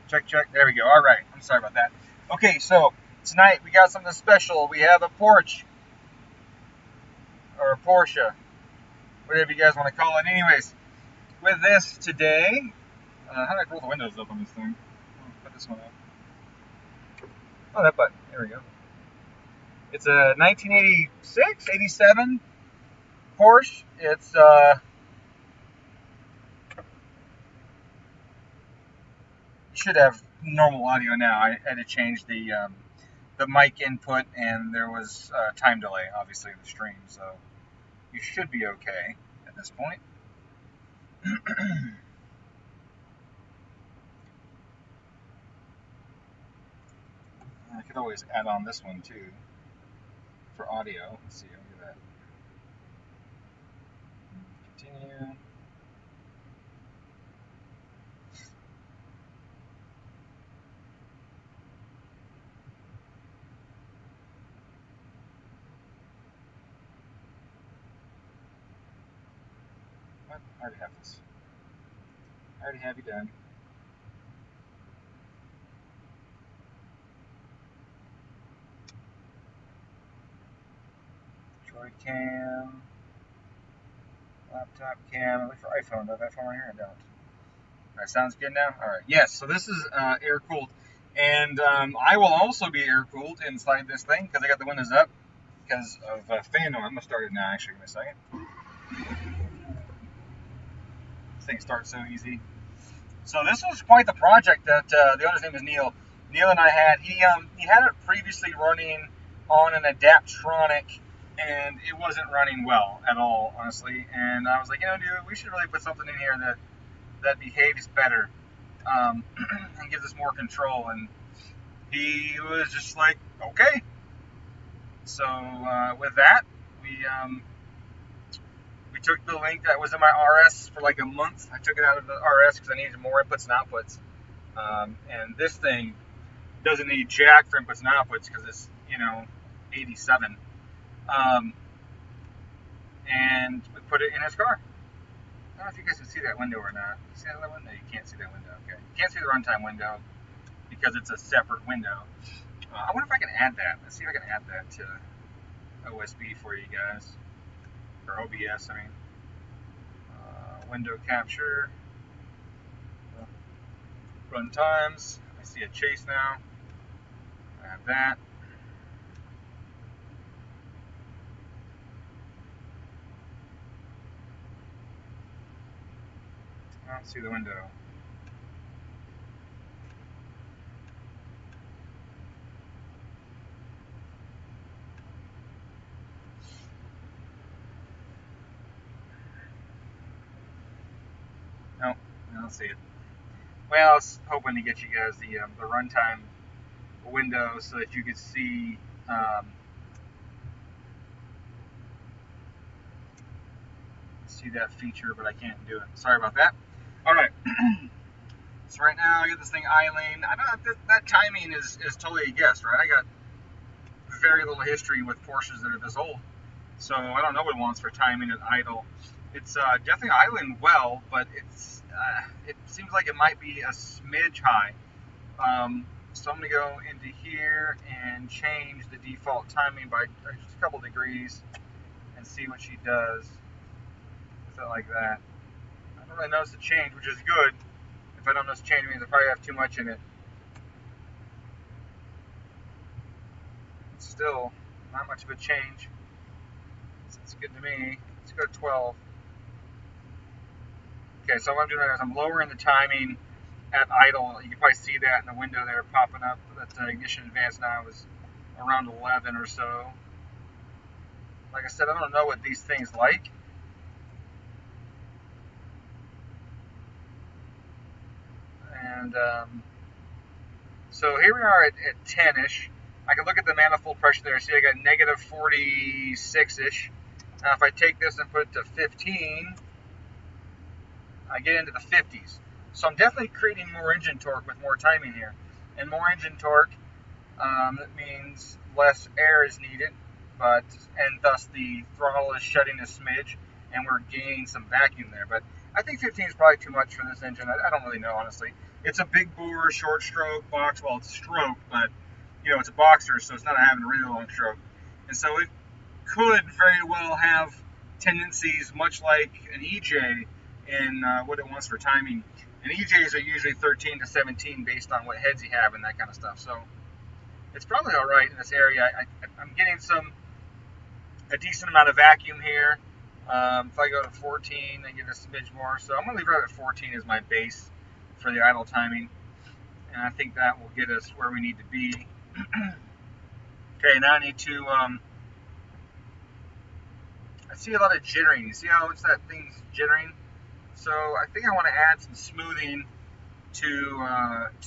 Check, check. There we go. All right. I'm sorry about that. Okay, so tonight we got something special. We have a Porsche or a Porsche, whatever you guys want to call it. Anyways, with this today, how do I roll the windows up on this thing? Put this one up. Oh, that button. There we go. It's a 1986, 87 Porsche. It's should have normal audio now. I had to change the mic input, and there was time delay, obviously, in the stream, so you should be okay at this point. I could always add on this one too for audio. Let's see, look at that. Continue. What? I already have this. I already have you done. Droid cam. Laptop cam. I look for iPhone. Do I have iPhone right here? I don't. Alright, sounds good now? Alright, yes, so this is air cooled. And I will also be air cooled inside this thing because I got the windows up because of fan noise. I'm going to start it now, actually, in a second. This thing starts so easy. So this was quite the project that the owner's name is Neil. Neil and I had, he had it previously running on an Adaptronic, and it wasn't running well at all, honestly. And I was like, you know, dude, we should really put something in here that behaves better and gives us more control. And he was just like, okay. So with that, we took the link that was in my RS for like a month. I took it out of the RS because I needed more inputs and outputs. And this thing doesn't need jack for inputs and outputs because it's, you know, 87. And we put it in his car. I don't know if you guys can see that window or not. You see that window? You can't see that window. Okay. You can't see the runtime window because it's a separate window. I wonder if I can add that. Let's see if I can add that to OSB for you guys. Or OBS, I mean. Window capture. Run times. I see a chase now. I have that. I don't see the window. Nope, I don't see it. Well, I was hoping to get you guys the runtime window so that you could see that feature, but I can't do it. Sorry about that. All right. So right now I got this thing idling. I don't know, that timing is totally a guess, right? I got very little history with Porsches that are this old, so I don't know what it wants for timing at idle. It's definitely idling well, but it seems like it might be a smidge high. So I'm going to go into here and change the default timing by just a couple degrees and see what she does. Like that. I don't really notice a change, which is good. If I don't notice a change, it means I probably have too much in it. It's still not much of a change. It's good to me. Let's go to 12. Okay, so what I'm doing is I'm lowering the timing at idle. You can probably see that in the window there popping up. That ignition advance now is around 11 or so. Like I said, I don't know what these things like. And so here we are at 10-ish. I can look at the manifold pressure there. See, I got negative 46-ish. Now, if I take this and put it to 15, I get into the 50s. So I'm definitely creating more engine torque with more timing here. And more engine torque, that means less air is needed, and thus the throttle is shutting a smidge, and we're gaining some vacuum there. But I think 15 is probably too much for this engine. I don't really know, honestly. It's a big bore, short stroke box. Well, it's a stroke, but you know, it's a boxer, so it's not having a really long stroke. And so it could very well have tendencies much like an EJ in what it wants for timing. And EJs are usually 13 to 17 based on what heads you have and that kind of stuff. So it's probably all right in this area. I'm getting a decent amount of vacuum here. If I go to 14, I get a smidge more. So I'm going to leave it at 14 as my base for the idle timing. And I think that will get us where we need to be. Okay, now I need to, I see a lot of jittering. You see how much that thing's jittering? So I think I want to add some smoothing to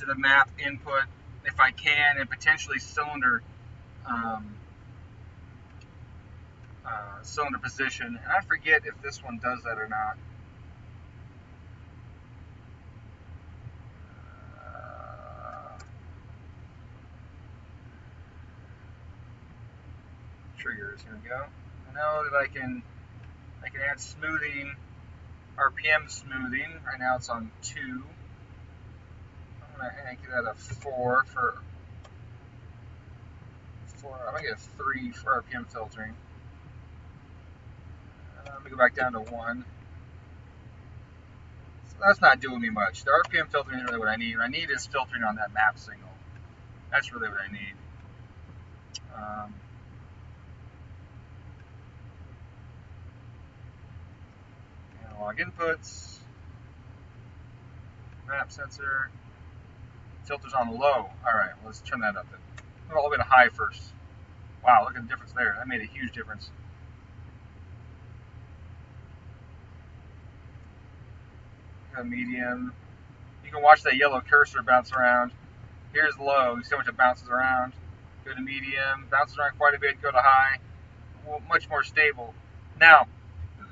the map input if I can, and potentially cylinder cylinder position. And I forget if this one does that or not. Triggers, here we go. I know that I can add smoothing, RPM smoothing. Right now it's on 2. I'm gonna make it at a 4 for I'm gonna get a 3 for RPM filtering. Let me go back down to 1. So that's not doing me much. The RPM filtering is really what I need. What I need is filtering on that map signal. That's really what I need. Analog inputs, map sensor, filters on low. Alright, well, let's turn that up then. Go all the way to high first. Wow, look at the difference there. That made a huge difference. Medium. You can watch that yellow cursor bounce around. Here's low. You see how much it bounces around. Go to medium. Bounces around quite a bit. Go to high. Well, much more stable. Now,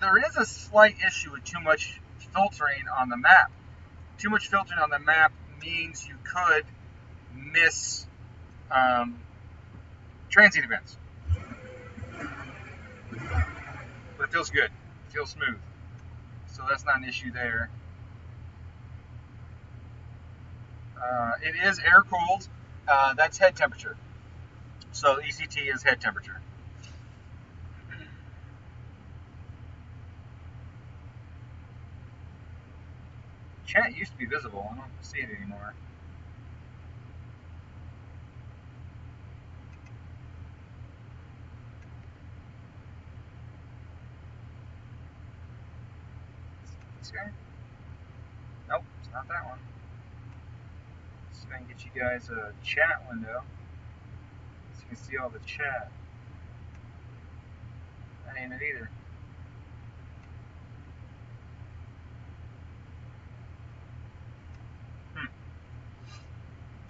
there is a slight issue with too much filtering on the map. Too much filtering on the map means you could miss transient events. But it feels good. It feels smooth. So that's not an issue there. It is air cooled. That's head temperature. So ECT is head temperature. Chat used to be visible. I don't see it anymore. This guy? Nope, it's not that one. Let's see if I can get you guys a chat window so you can see all the chat. That ain't it either.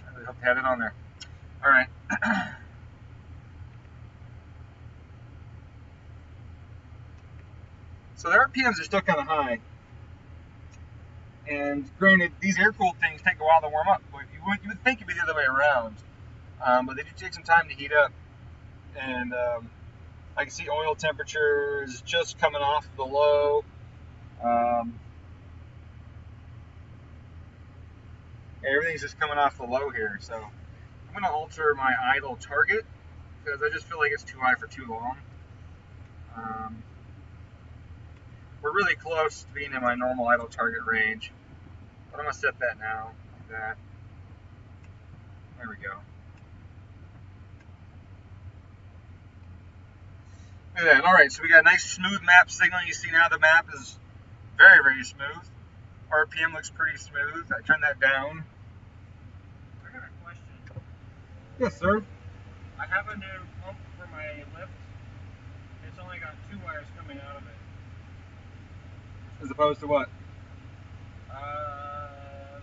I really hope they had it on there. Alright. So the RPMs are still kind of high. And granted, these air-cooled things take a while to warm up. But you would think it'd be the other way around. But they do take some time to heat up. And I can see oil temperature is just coming off the low. Everything's just coming off the low here. So I'm going to alter my idle target because I just feel like it's too high for too long. We're really close to being in my normal idle target range. But I'm going to set that now, like that. There we go. Look at that. Alright, so we got a nice smooth map signal. You see now the map is very, very smooth. RPM looks pretty smooth. I turned that down. I got a question. Yes, sir. I have a new pump for my lift. It's only got 2 wires coming out of it. As opposed to what? The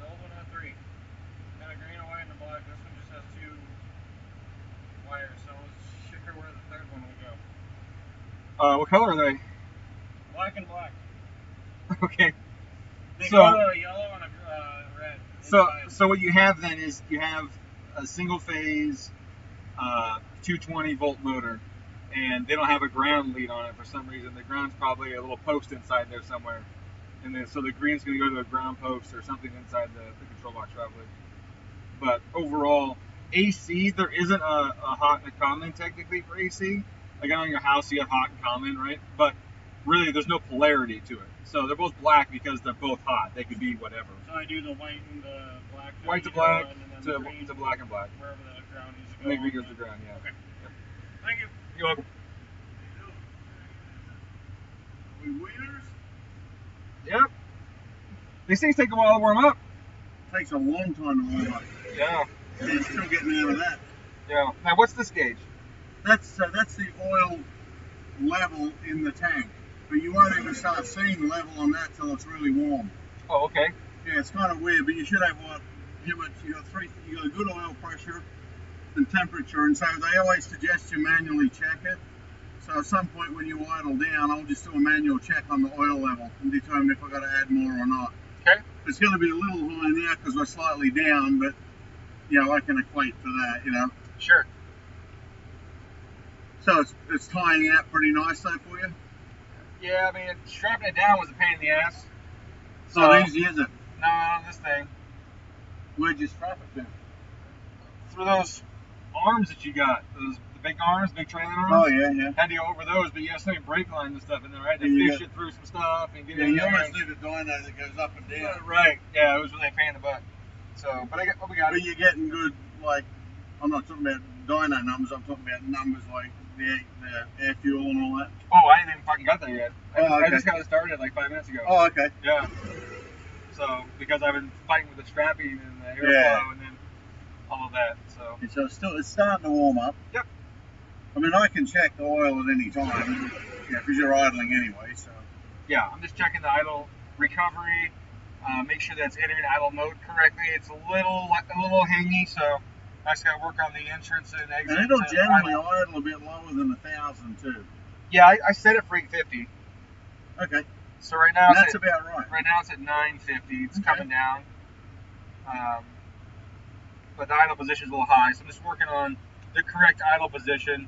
old one had 3. Got a green, a white, and a black. This one just has 2 wires, so I was sure where the 3rd one would go. What color are they? Black and black. Okay. They So- go a yellow and a red. So what you have then is you have a single phase 220 volt motor, and they don't have a ground lead on it for some reason. The ground's probably a little post inside there somewhere. and then so the green's going to go to a ground post or something inside the control box probably. But overall, AC, there isn't a hot and a common technically for AC. Like on your house, you have hot and common, right? But really, there's no polarity to it. So they're both black because they're both hot. They could be whatever. So I do the white and the black. White to black to green, to black and black. Wherever the ground needs to And go. then green goes to ground, yeah. Okay. Yep. Thank you. You're welcome. We wieners? Yep. These things take a while to warm up. Takes a long time to warm up. Yeah. And you're still getting out of that. Yeah. Now, what's this gauge? That's the oil level in the tank. But you won't even start seeing the level on that till it's really warm. Oh, okay. Yeah, it's kind of weird, but you should have you got good oil pressure and temperature, and so they always suggest you manually check it. So at some point when you idle down, I'll just do a manual check on the oil level and determine if I've got to add more or not. Okay. It's going to be a little high now because we're slightly down, but you know, I can equate to that, you know. Sure. So it's tying out pretty nice though for you? Yeah, I mean, strapping it down was a pain in the ass. It's not easy, is it? No, this thing. Where'd you strap it to? Through those arms that you got, the big arms, big trailing arms. Oh, yeah. Had to go over those, but you have so many brake lines and stuff in there, right? To fish it through some stuff and get Yeah, in you there. almost need a dyno that goes up and down. Right. Yeah, it was really a pain in the butt. So, but we got But it. you're getting good, like, I'm not talking about dyno numbers, I'm talking about numbers like the air fuel and all that. Oh, I ain't even fucking got there yet. I Okay. just got it started like 5 minutes ago. Oh, okay. Yeah. So, because I've been fighting with the strapping and the airflow Yeah. and then all of that. So. So it's starting to warm up. Yep. I mean, I can check the oil at any time, because you're idling anyway, so. Yeah, I'm just checking the idle recovery, make sure that's entering idle mode correctly. It's a little hangy, so I just got to work on the entrance and exit. And it'll generally idle a bit lower than 1,000 too. Yeah, I set it for 850. Okay. So right now That's about right. Right now it's at 950. It's Okay. coming down. But the idle position is a little high, so I'm just working on the correct idle position.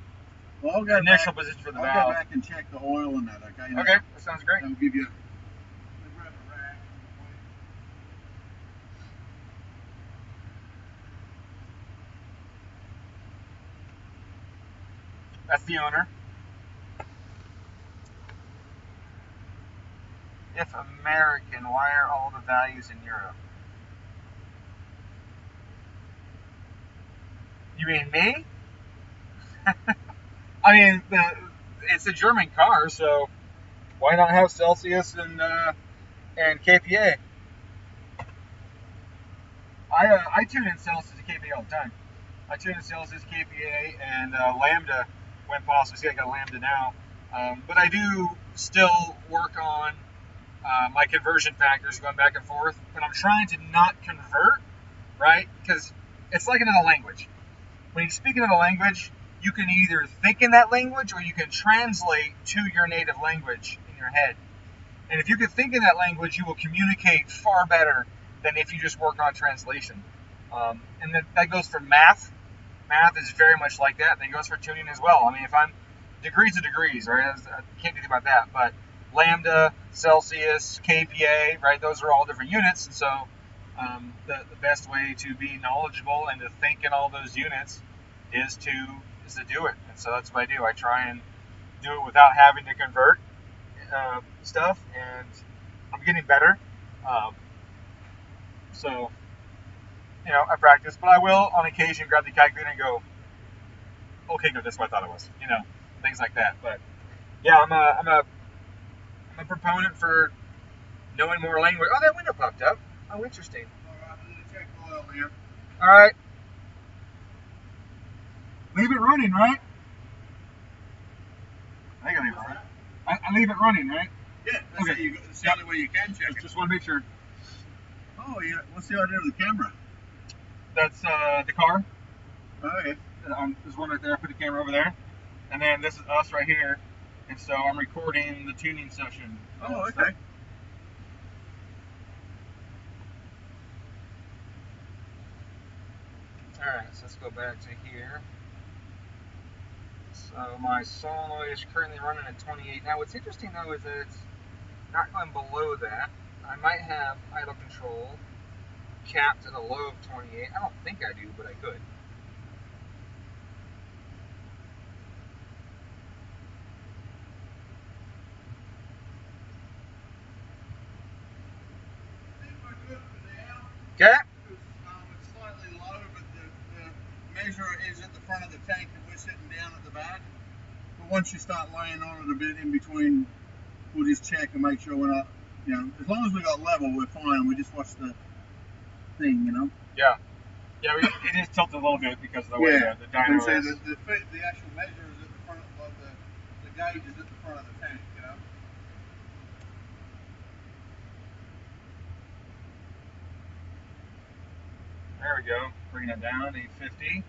Well, I'll go Initial back, position for the I'll valve. go back and check the oil in that, okay? Okay, that sounds great. I'll give you. I'll grab a rack. That's the owner. If American, why are all the values in euro? You mean me? I mean, it's a German car, so why not have Celsius and KPA? I tune in Celsius and KPA all the time. I tune in Celsius, KPA, and Lambda when possible. See, I got Lambda now, but I do still work on my conversion factors going back and forth. But I'm trying to not convert, right? Because it's like another language. When you speak another language, you can either think in that language or you can translate to your native language in your head. And if you can think in that language, you will communicate far better than if you just work on translation. And that goes for math. Math is very much like that. And it goes for tuning as well. I mean, if I'm degrees of degrees, right? I can't do anything about that. But Lambda, Celsius, KPA, right? Those are all different units. And so the best way to be knowledgeable and to think in all those units is to do it. And so that's what I do. I try and do it without having to convert stuff, and I'm getting better. So, you know, I practice, but I will on occasion grab the calculator and go, okay, good, that's what I thought it was. You know, things like that. But yeah, I'm a proponent for knowing more language. Oh, that window popped up. Oh, interesting. All right, I'm going to check the oil now. All right. Leave it running, right? I gotta leave it running. I leave it running, right? Yeah, that's, Okay. that's the only way you can check it. Just want to make sure. Oh, yeah. What's the idea of the camera? That's the car. Oh, yeah. There's one right there. I put the camera over there. And then this is us right here. And so I'm recording the tuning session. Oh, okay. Alright, so let's go back to here. So my solenoid is currently running at 28. Now what's interesting though is that it's not going below that. I might have idle control capped at a low of 28. I don't think I do, but I could. Okay. It's slightly low, but the measure is at the front of the tank and we're sitting down at the back. But once you start laying on it a bit in between, we'll just check and make sure we're not, you know, as long as we got level, we're fine. We just watch the thing, you know. Yeah. Yeah, it is tilted a little bit because of the way the dyno so is. The actual measure is at the front of the gauge is at the front of the tank, you know. There we go. Bringing it down, 850.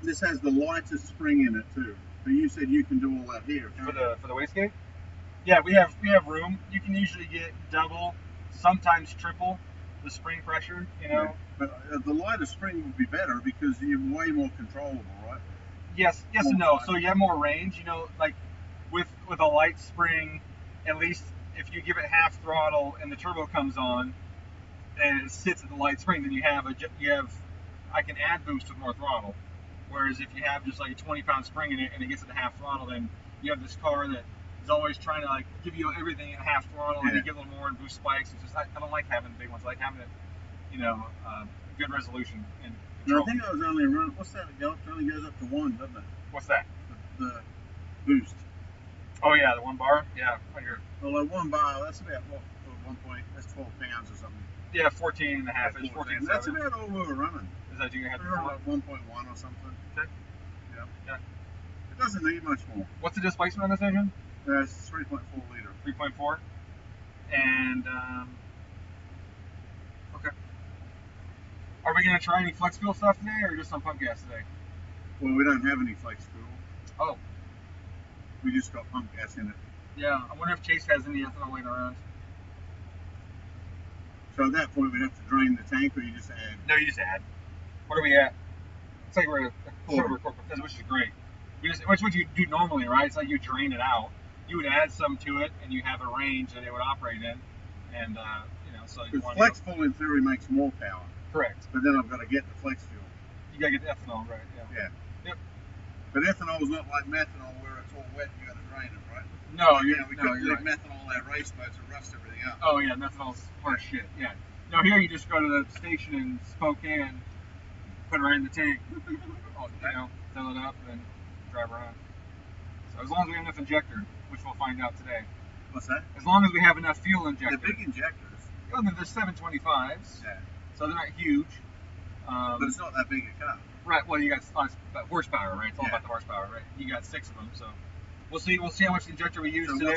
This has the lightest spring in it too. But you said you can do all that here. For the wastegate? Yeah, we have room. You can usually get double, sometimes triple the spring pressure, you know. Yeah. But the lighter spring would be better because you're way more controllable, right? Yes and no. So you have more range, you know, like with a light spring, at least if you give it half throttle and the turbo comes on and it sits at the light spring, then you have I can add boost with more throttle. Whereas if you have just like a 20-pound spring in it and it gets at half throttle, then you have this car that is always trying to like give you everything at half throttle and you get a little more and boost spikes. It's just I don't like having the big ones. I like having it, you know, good resolution and control. No, I think I was only running. What's that? It only goes up to 1, doesn't it? What's that? The boost. Oh yeah, the 1 bar. Yeah, right here. Well, like 1 bar, that's about what? 1 point. That's 12 pounds or something. Yeah, 14 and a half. It's 14. That's about all we were running. Is that you had we were like 1.1 or something. Okay. Yeah. It doesn't need much more. What's the displacement on this engine? It's 3.4 liter. 3.4. And okay. Are we gonna try any flex fuel stuff today, or just some pump gas today? Well, we don't have any flex fuel. Oh. We just got pump gas in it. Yeah. I wonder if Chase has any ethanol laying around. So at that point, we have to drain the tank, or you just add? No, you just add. What are we at? It's like we're at a quarter, which is great. Which what you do normally, right? It's like you drain it out. You would add some to it, and you have a range that it would operate in, and you know, so you want flex fuel in theory makes more power. Correct. But then I've got to get the flex fuel. You gotta get the ethanol, right? Yeah. Yep. But ethanol is not like methanol, where it's all wet and you got to drain it, right? No, we couldn't leave methanol out race boats and rust everything up. Oh yeah, methanol's harsh shit. Yeah. No, here you just go to the station in Spokane, put it right in the tank, you know, fill it up, and then drive around. So as long as we have enough injector, which we'll find out today. What's that? As long as we have enough fuel injector. They're big injectors. Oh, they're 725s. Yeah. So they're not huge. But it's not that big a car. Right. Well, you got horsepower, right? It's all about the horsepower, right? You got 6 of them, so we'll see. We'll see how much injector we use today.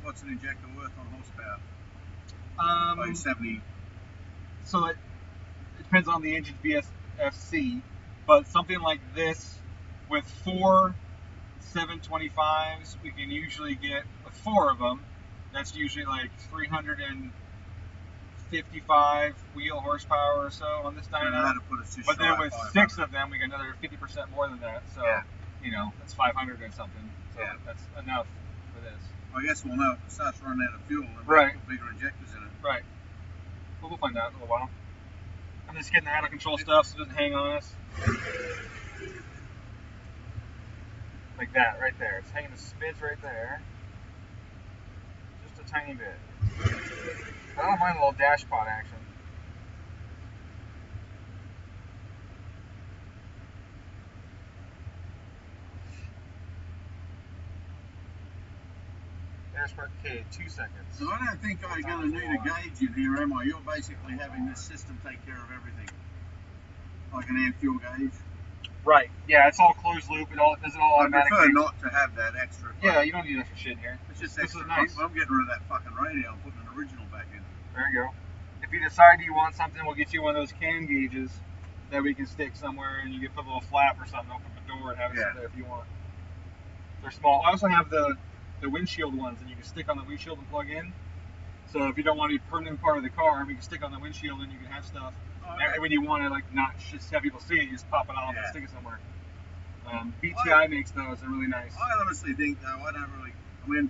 What's an injector worth on horsepower? Like 70. So it depends on the engine's BSFC, but something like this with 4 725s, we can usually get with 4 of them. That's usually like 355 wheel horsepower or so on this dyno. But then with 6 of them, we get another 50% more than that. So you know, that's 500 or something. So that's enough for this. Well, I guess we'll know if it starts running out of fuel and put bigger injectors in it. Right. But we'll find out in a little while. I'm just getting the out of control stuff so it doesn't hang on us. Like that, right there. It's hanging the spids right there. Just a tiny bit. I don't mind a little dash pot action. Dash part K, 2 seconds. So I don't think I'm going to need a gauge in here, am I? You're basically having this system take care of everything. Like an air fuel gauge. Right. Yeah, it's all closed loop. It does it all automatically. I prefer not to have that extra. Yeah, you don't need extra shit here. It's just this extra. is nice. I'm getting rid of that fucking radio and putting an original back in. There you go. If you decide you want something, we'll get you one of those can gauges that we can stick somewhere, and you can put a little flap or something, open the door, and have it sit there if you want. They're small. I also have the windshield ones that you can stick on the windshield and plug in. So if you don't want to be a permanent part of the car, we can stick on the windshield and you can have stuff. And when you want to like not just have people see it, you just pop it off and stick it somewhere. BTI makes those. They're really nice. I honestly think though, I mean,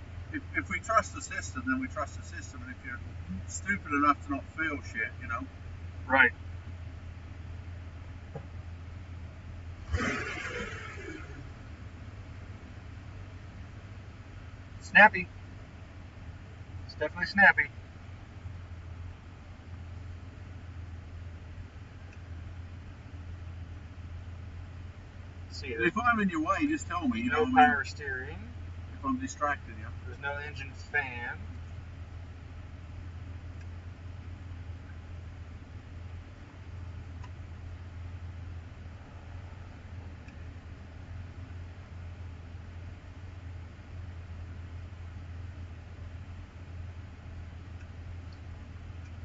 if we trust the system, then we trust the system. And if you're stupid enough to not feel shit, you know. Right. Snappy. It's definitely snappy. See, if I'm in your way, just tell me. You know, no power steering. If I'm distracting you. There's no engine fan.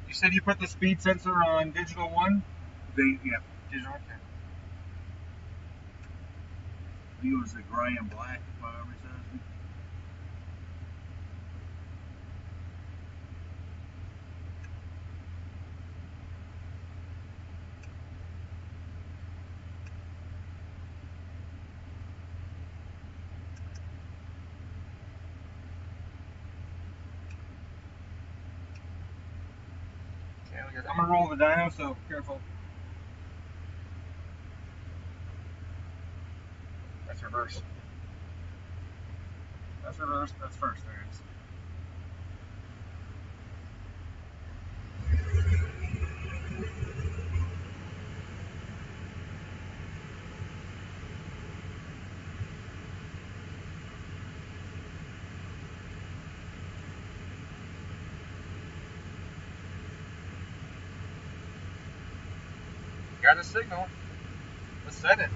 You said you put the speed sensor on digital 1? Yeah. Digital, okay. He was the gray and black, if I ever says it. Okay, I'm gonna roll the dyno, so careful. That's reverse. That's reverse. That's first. There it is. Got a signal. Let's set it.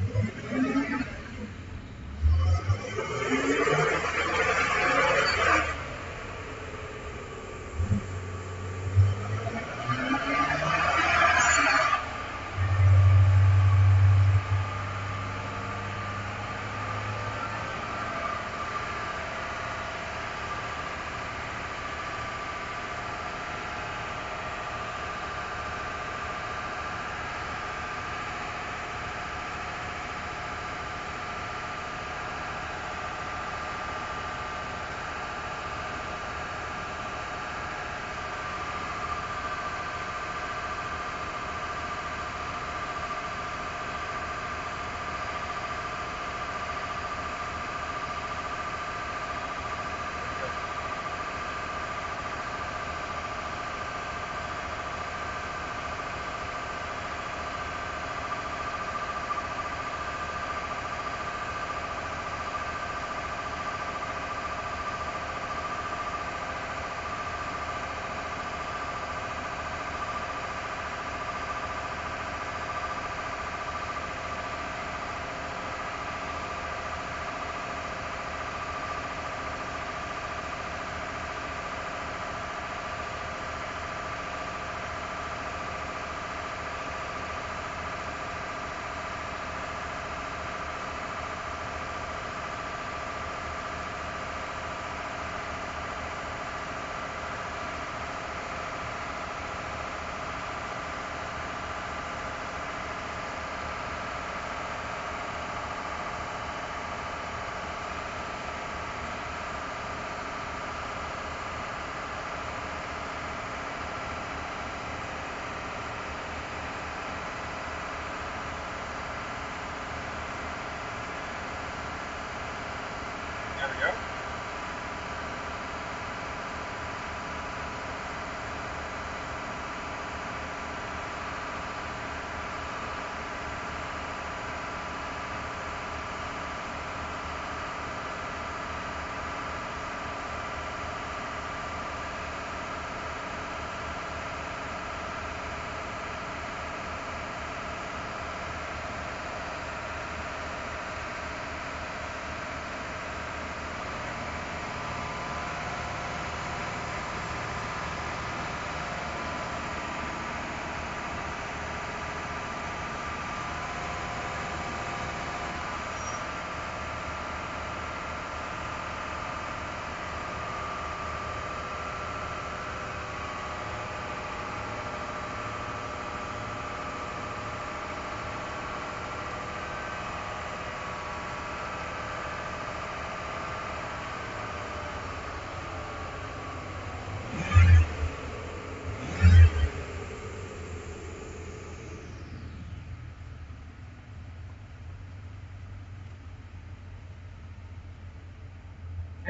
There we go.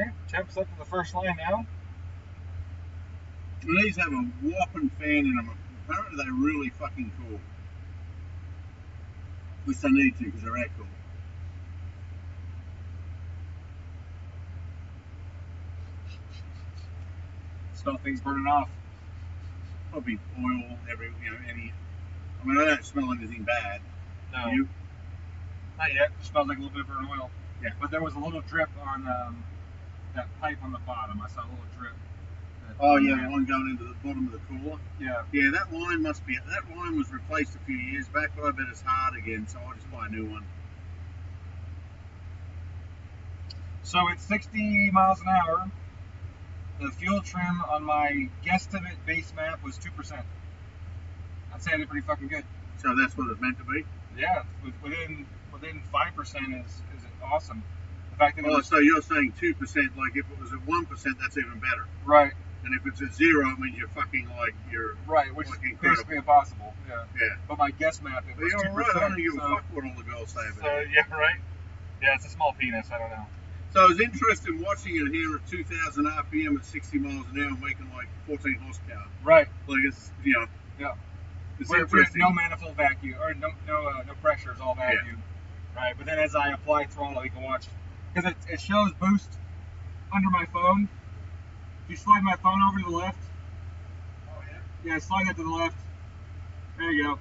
Okay, temp's up to the first line now. And these have a whopping fan in them. Apparently they're really fucking cool. At least they need to because they're that cool. Smell things burning off. Probably oil, any. I mean, I don't smell anything bad. No. You? Not yet. It smells like a little bit of burnt oil. Yeah. But there was a little drip on that pipe on the bottom. I saw a little drip. Oh yeah, the one going into the bottom of the cooler. Yeah. Yeah, that line must be. That line was replaced a few years back, but I bet it's hard again, so I'll just buy a new one. So it's 60 miles an hour. The fuel trim on my guesstimate base map was 2%. I'd say I did pretty fucking good. So that's what it's meant to be. Yeah, within 5% is awesome. The fact that so you're saying 2%? Like if it was at 1%, that's even better. Right. And if it's at 0, it means you're fucking you're right, which like is incredible. basically impossible. Yeah. Yeah. But my guess map it was 2%. Right. I don't give a fuck what all the girls say about it. Yeah, right. Yeah, it's a small penis. I don't know. So I was interested in watching it here at 2,000 RPM at 60 miles an hour, making like 14 horsepower. Right. Like it's Yeah. It's with no manifold vacuum or no pressure. It's all vacuum. Yeah. Right. But then as I apply throttle, you can watch because it shows boost under my phone. If you slide my phone over to the left. Oh yeah. Yeah, slide that to the left. There you go.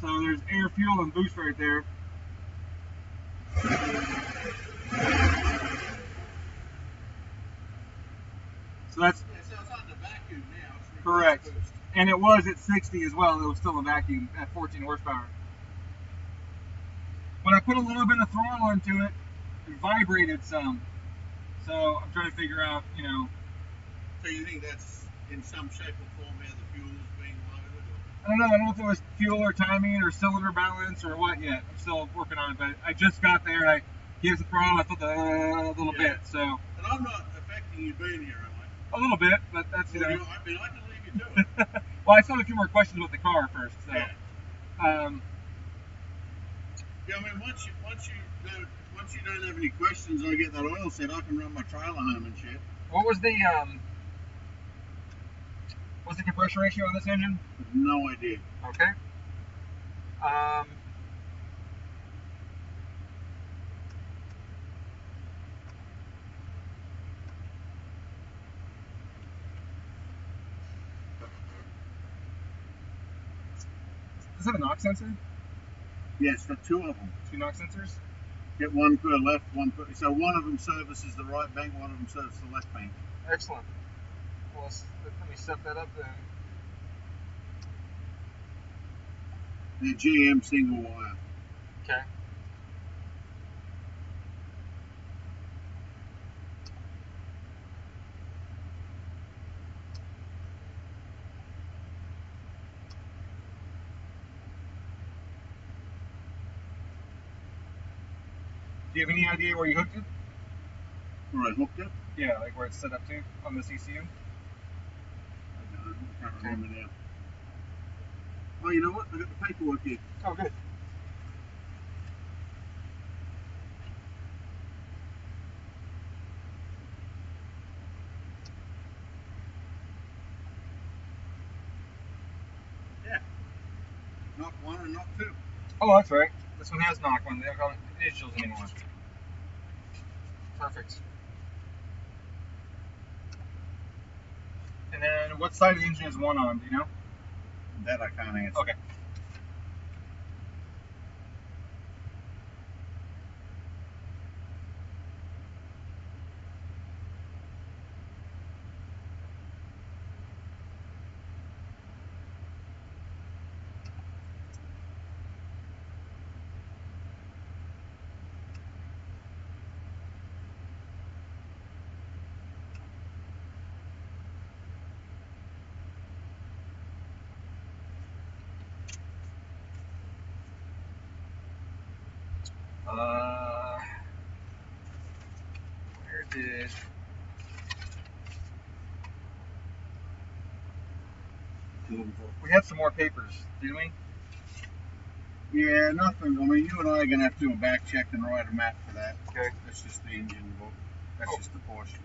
So there's air, fuel, and boost right there. So that's so it's on the vacuum now. It's correct. And it was at 60 as well. It was still a vacuum at 14 horsepower. When I put a little bit of throttle into it, it vibrated some. So I'm trying to figure out, So you think that's in some shape or form how the fuel is being loaded? I don't know. I don't know if it was fuel or timing or cylinder balance or what yet. I'm still working on it, but I just got there and I gave the throttle. I felt a little bit. So. And I'm not affecting you being here, am I? A little bit, but that's I mean, I can leave you to it. Well, I still have a few more questions about the car first. So. Yeah. Yeah. I mean, once you don't have any questions, I get that oil set. I can run my trailer home and shit. What was the compression ratio on this engine? No idea. Okay. Does it have a knock sensor? Yes, for 2 of them. 2 knock sensors? Get one per left, one per. So one of them services the right bank, one of them services the left bank. Excellent. Well, let me set that up then. They're GM single wire. Okay. Do you have any idea where you hooked it? Where I hooked it? Yeah, like where it's set up to on this ECU? I can't remember now. Oh, you know what? I got the paperwork here. Oh, good. Yeah. Knock 1 and knock 2. Oh, that's right. This one has knock 1. They don't call it initials anymore. Perfect. And then what side of the engine is 1 on? Do you know? That I can't answer. Okay. Where did... We had some more papers, didn't we? Yeah, nothing. I mean, you and I are going to have to do a back check and write a map for that. Okay. That's just the engine book. That's just the Porsche.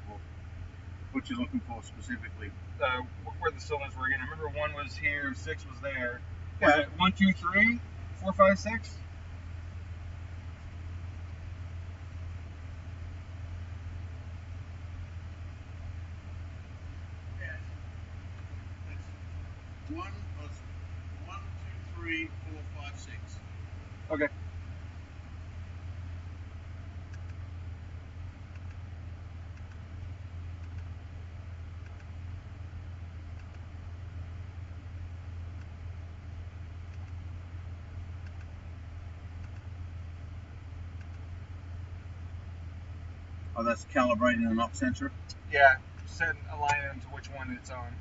What you're looking for specifically? Where the cylinders were again. I remember 1 was here, 6 was there. Yeah. Was it 1, 2, 3, 4, 5, 6? Yes. It's 1, 2, 3, 4, 5, 6. Okay. Oh, that's calibrating an up sensor? Yeah, align them to which one it's on.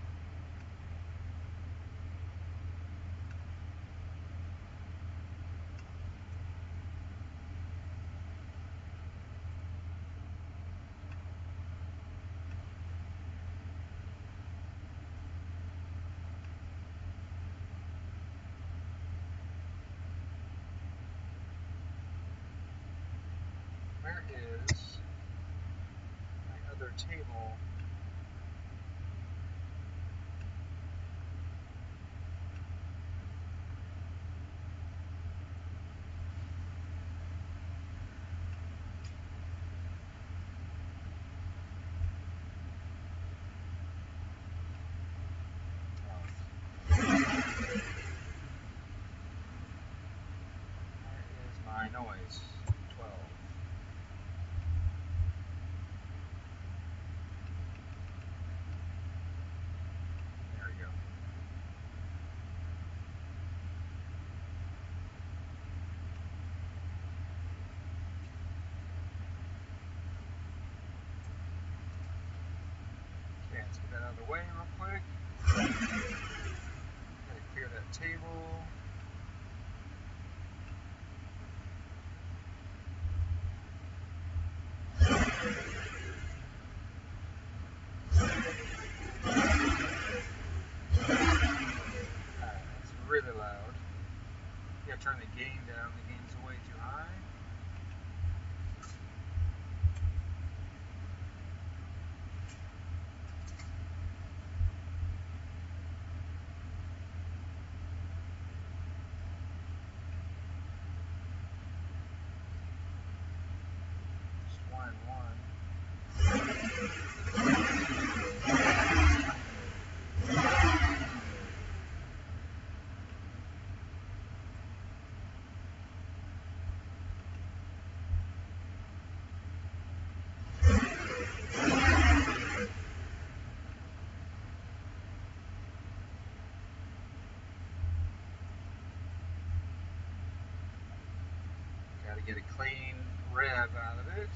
Where is my other table? My noise, 12. There we go. Okay, let's get that out of the way real quick. Gotta clear that table. It's really loud. You gotta turn the gain down. The gain's way too high. Just 1 and 1. Gotta get a clean rev out of it.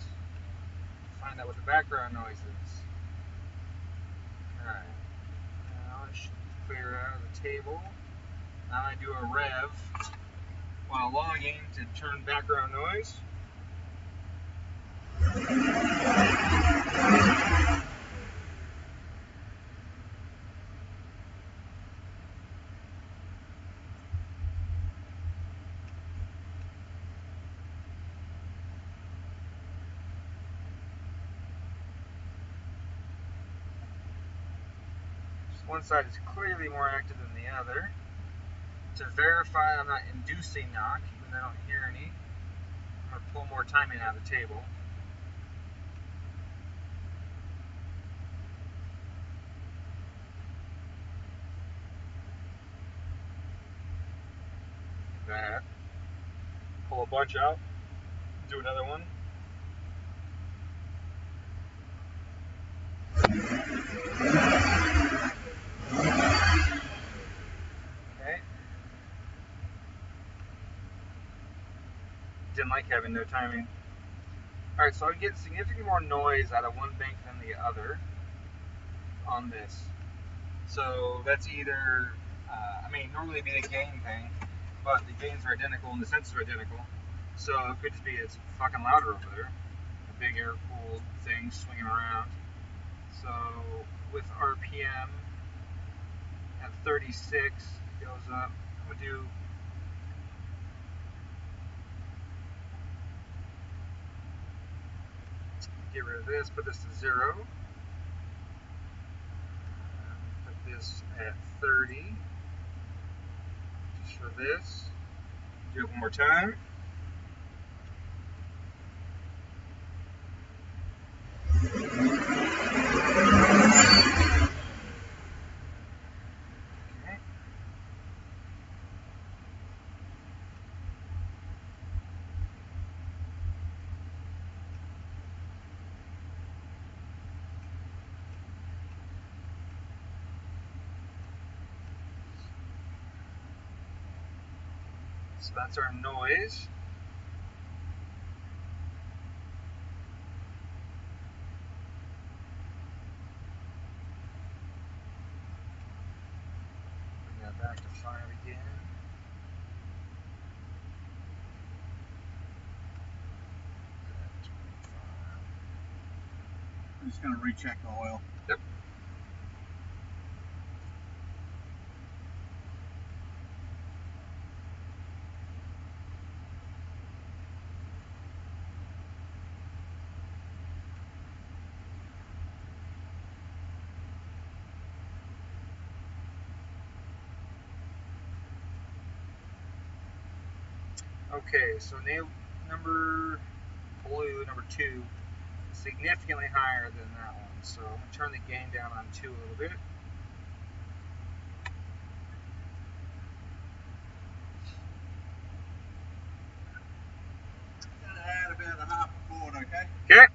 Find out what the background noise is. Alright. Now it should clear out of the table. Now I do a rev while logging to turn background noise. One side is clearly more active than the other. To verify I'm not inducing knock, even though I don't hear any, I'm going to pull more timing out of the table. That. Pull a bunch out. Do another one. Okay. Didn't like having no timing. Alright, so I get significantly more noise out of one bank than the other on this. So that's either, normally it'd be the gain thing, but the gains are identical and the sensors are identical. So it could just be it's fucking louder over there. A big air-cooled thing swinging around. So with RPM at 36, it goes up. I'm going to do get rid of this, put this to 0. Put this at 30. Just for this. Do it one more time. So that's our noise. Bring that back to 5 again. I'm just going to recheck the oil. Yep. Okay, so nail number blue, number 2, significantly higher than that one. So I'm going to turn the gain down on 2 a little bit. Going to add about a half a quart, okay? Okay.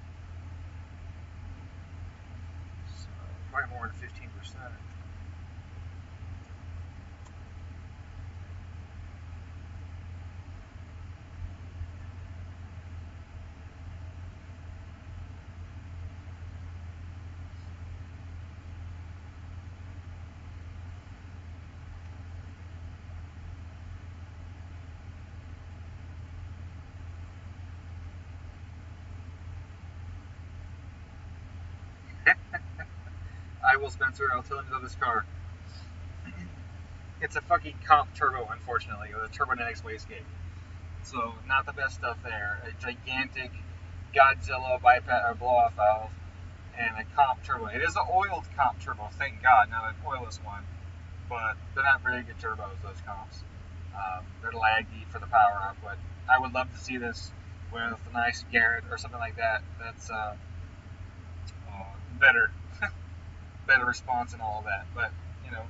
So probably more than 15%. I will, Spencer. I'll tell him about this car. It's a fucking comp turbo, unfortunately, with a Turbonetics wastegate. So not the best stuff there. A gigantic Godzilla bypass or blow-off valve and a comp turbo. It is an oiled comp turbo, thank God, not an oilless one. But they're not very good turbos, those comps. They're laggy for the power up, but I would love to see this with a nice Garrett or something like that. That's better. Better response and all of that, but you know,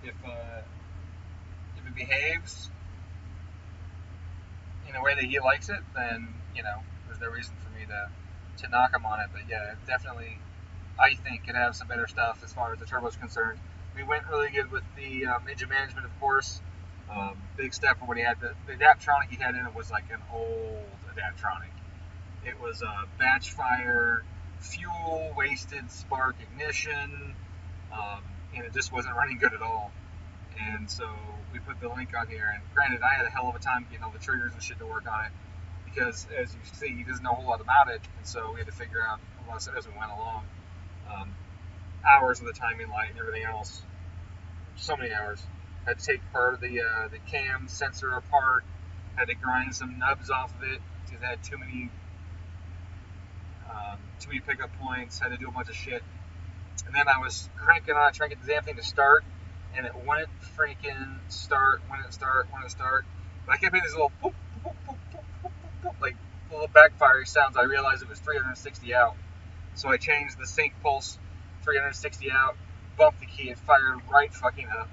if it behaves in a way that he likes it, then you know, there's no reason for me to knock him on it. But yeah, definitely, I think could have some better stuff as far as the turbo is concerned. We went really good with the engine management, of course. Big step for what he had. The Adaptronic he had in it was like an old Adaptronic. It was a batch fire, fuel wasted spark ignition, and it just wasn't running good at all. And so we put the link on here, and granted I had a hell of a time getting all the triggers and shit to work on it, because as you see, he doesn't know a whole lot about it, and so we had to figure out a lot of stuff as we went along. Hours of the timing light and everything else, so many hours. Had to take part of the cam sensor apart, had to grind some nubs off of it because it had too many pickup points, had to do a bunch of shit. And then I was cranking on it, trying to get the damn thing to start, and it wouldn't freaking start, wouldn't start. But I kept hitting these little boop, boop, boop, boop, boop, boop, boop, like little backfiring sounds. I realized it was 360 out. So I changed the sync pulse, 360 out, bumped the key, it fired right fucking up.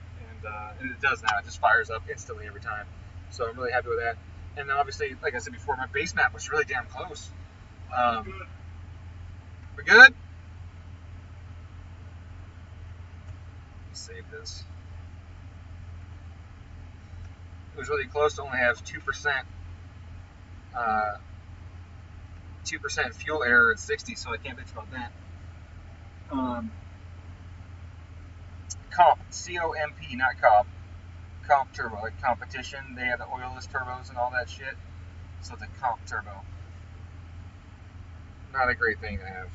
And it does now, it just fires up instantly every time. So I'm really happy with that. And then obviously, like I said before, my base map was really damn close. We're good? Let's save this. It was really close to only have 2% 2% fuel error at 60, so I can't bitch about that. Comp, C-O-M-P, not comp. Comp turbo, like competition. They have the oilless turbos and all that shit. So it's a comp turbo. Not a great thing to have.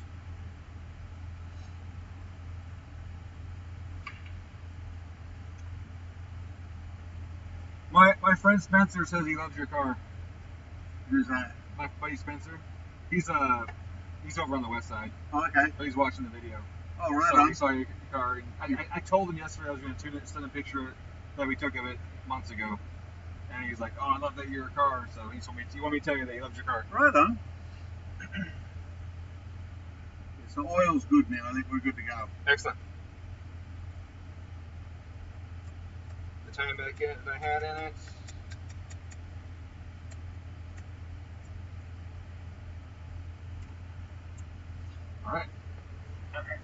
My friend Spencer says he loves your car. Who's that? My buddy Spencer. He's He's over on the west side. Oh, okay. But he's watching the video. Oh, right So on. he saw your car. And I told him yesterday I was going to send a picture that we took of it months ago. And he's like, "Oh, I love that your car." So he told me, "You want me to tell you that he loves your car?" Right on. So oil's good now. I think we're good to go. Excellent. The time back in that I had in it. All right. Okay.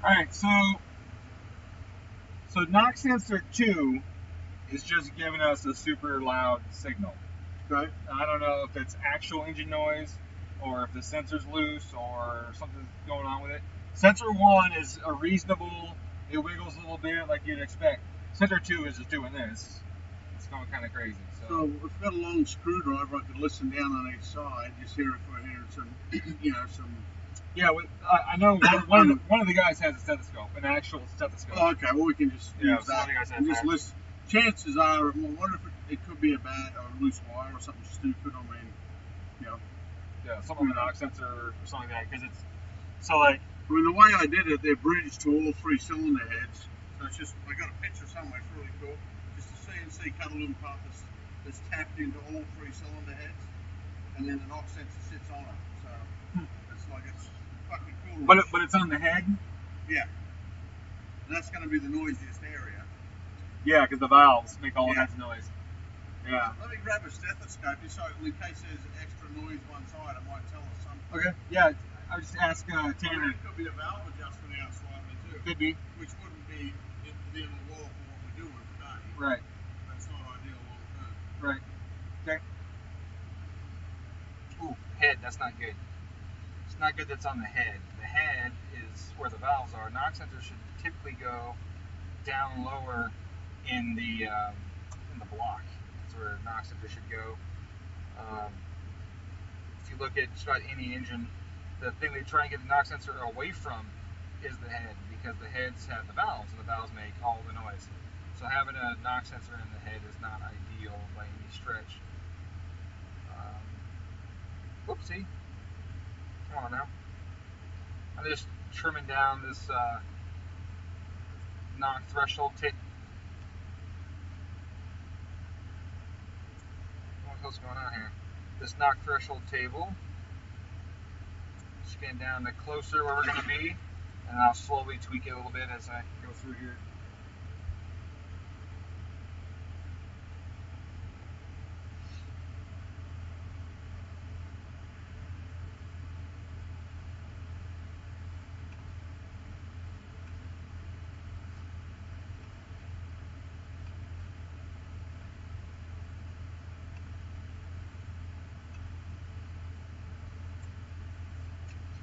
Alright, so knock sensor 2 is just giving us a super loud signal. Okay. I don't know if it's actual engine noise or if the sensor's loose or something's going on with it. Sensor 1 is a reasonable, it wiggles a little bit like you'd expect. Sensor 2 is just doing this. It's going kind of crazy. So if we've got a long screwdriver, I could listen down on each side, just hear if we're hearing some, some... Yeah, I know one of the guys has a stethoscope, an actual stethoscope. Oh, okay, well we can just use that. Guys have And just listen. Chances are, I wonder if it could be a bad or loose wire or something stupid. I mean, yeah, something with a knock sensor or something like that. Because it's so like. I mean, the way I did it, they're bridged to all 3 cylinder heads. So it's just, I got a picture somewhere. It's really cool. Just a CNC cut aluminum part that's tapped into all 3 cylinder heads, and then the knock sensor sits on it. So it's like it's fucking cool. But it's on the head. Yeah. And that's going to be the noisiest area. Yeah, because the valves make all kinds of noise. Yeah. Let me grab a stethoscope just so in case there's extra noise one side, it might tell us something. Okay. Yeah, I'll just ask Tanner. It could be a valve adjustment out slightly too. Could be. Which wouldn't be at the end of the wall for what we're doing today. Right. That's not ideal long term. Right. Okay. Ooh, head. That's not good. It's not good that's on the head. The head is where the valves are. Knock sensors should typically go down lower in the block. That's where knock sensor should go. If you look at just about any engine, the thing they try and get the knock sensor away from is the head, because the heads have the valves, and the valves make all the noise. So having a knock sensor in the head is not ideal by any stretch. Whoopsie. Come on now. I'm just trimming down this knock threshold tape. What the hell's going on here? This knock threshold table. Just getting down to closer where we're going to be, and I'll slowly tweak it a little bit as I go through here.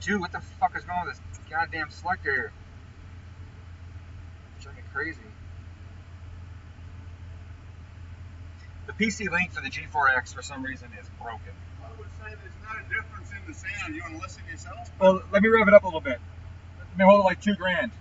Dude, what the fuck is going on with this goddamn selector here? It's driving me crazy. The PC link for the G4x for some reason is broken. I would say there's no difference in the sound. You want to listen yourself? Well, let me rev it up a little bit. Let me hold it like $2,000.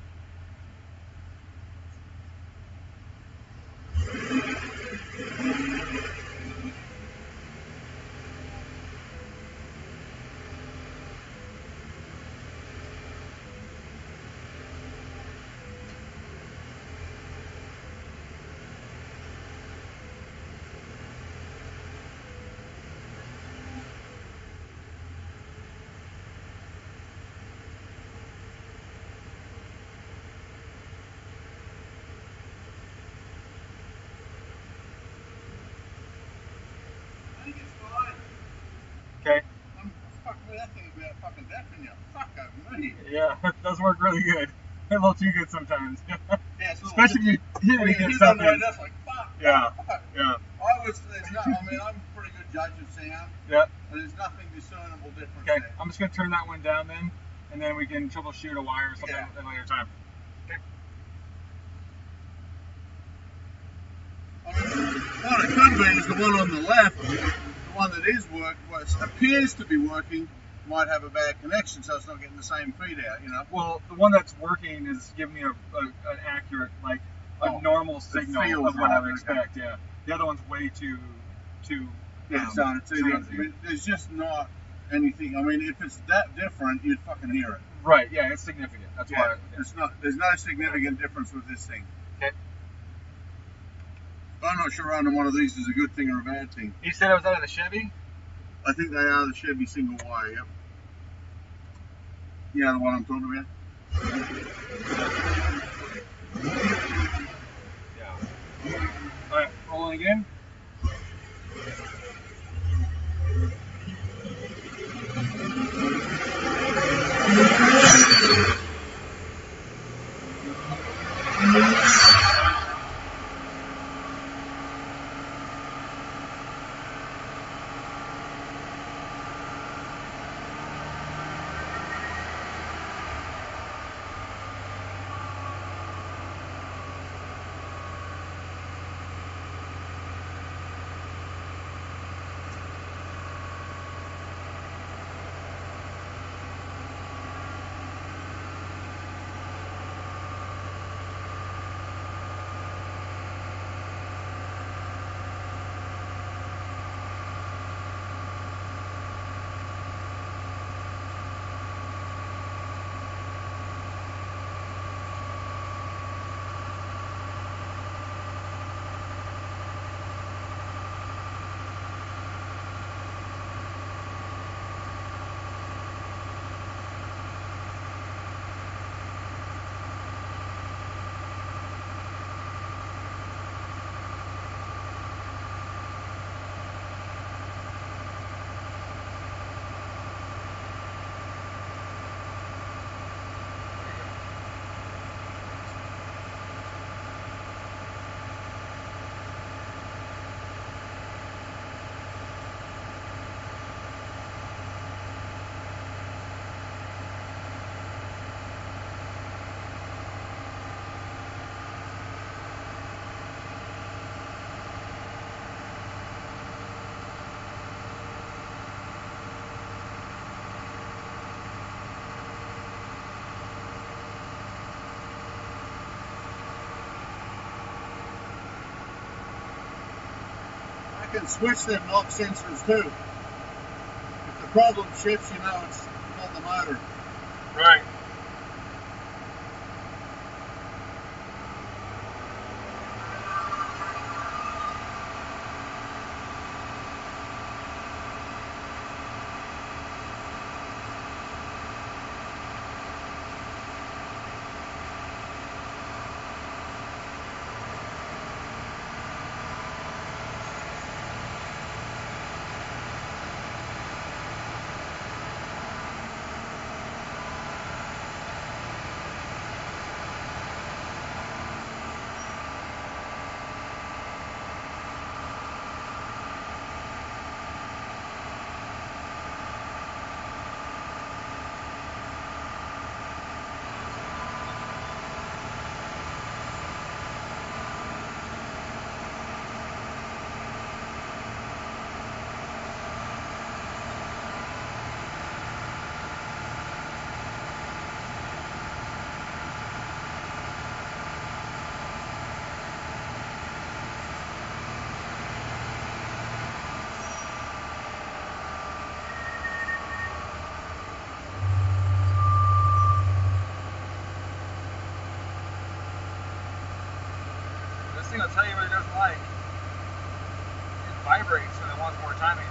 that thing about fucking deafening you. Fuck over me. Yeah, it does work really good. A little too good sometimes. Yeah, it's Especially if you hit and get stuff in. That's like, fuck. Yeah, fuck. yeah. I mean, I'm a pretty good judge of sound. Yeah. There's nothing discernible different Okay, there. I'm just going to turn that one down then, and then we can troubleshoot a wire or something at a later time. Okay. What it could be is the one on the left, the one that is appears to be working, might have a bad connection, so it's not getting the same feed out, you know. Well, the one that's working is giving me an accurate, like a normal signal of what I would expect. Yeah. The other one's way too. Yeah, there's just not anything. I mean, if it's that different, you'd fucking hear it. Right. Yeah, it's significant. That's why. Yeah. It's not. There's no significant difference with this thing. Okay. I'm not sure owning one of these is a good thing or a bad thing. You said it was out of the Chevy? I think they are the Chevy single wire, yep. Yeah, the one I'm talking about. Yeah. Alright, rolling again. I can switch them knock sensors too. If the problem shifts, you know it's not the motor. Right. This thing will tell you what it doesn't like. It vibrates when it wants more timing.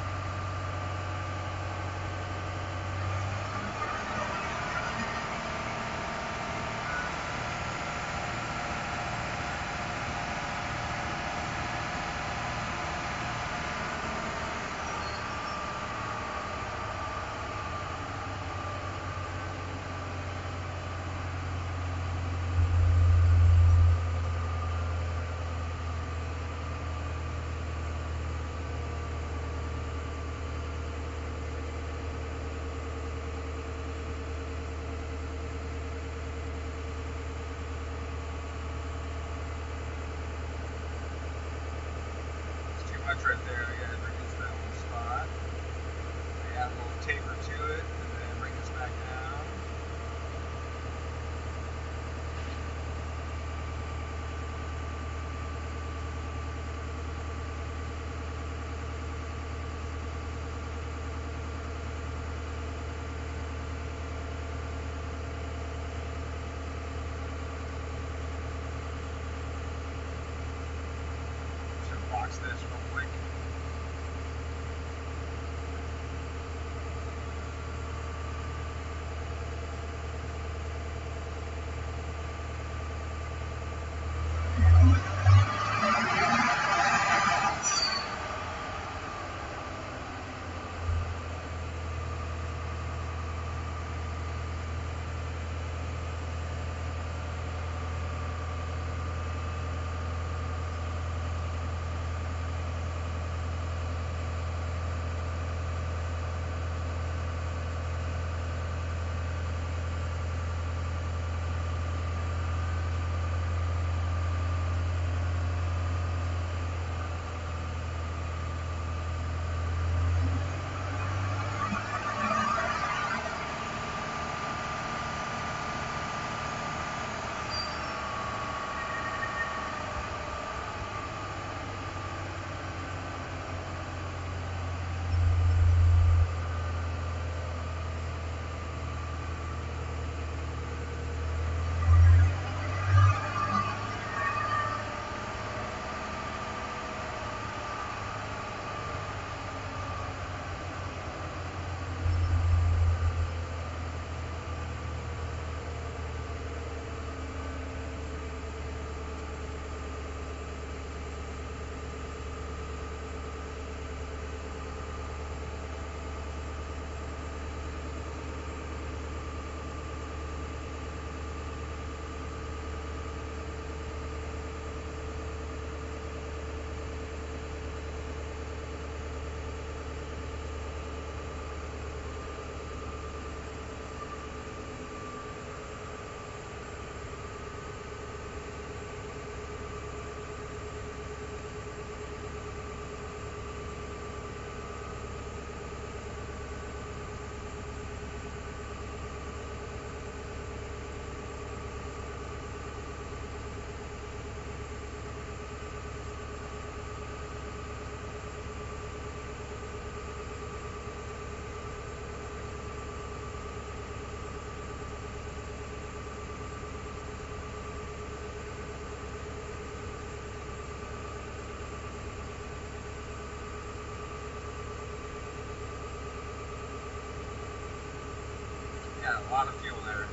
A lot of fuel there.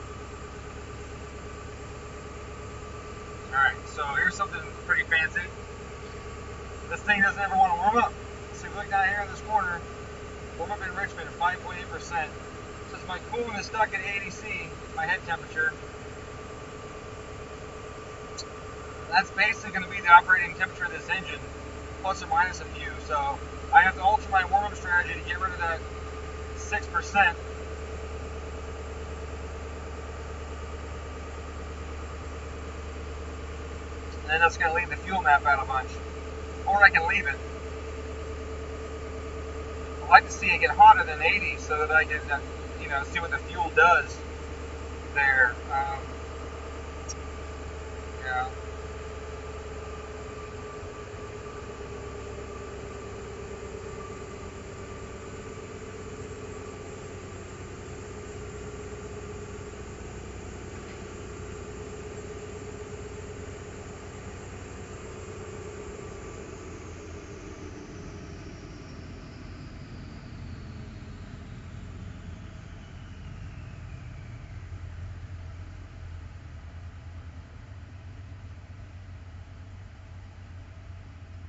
Alright, so here's something pretty fancy. This thing doesn't ever want to warm up. So if you look down here in this corner, warm up enrichment of 5.8%. Since my coolant is stuck at 80 C, my head temperature, that's basically going to be the operating temperature of this engine, plus or minus a few. So I have to alter my warm-up strategy to get rid of that 6%. And then that's going to leave the fuel map out a bunch. Or I can leave it. I like to see it get hotter than 80 so that I can, you know, see what the fuel does there. Yeah.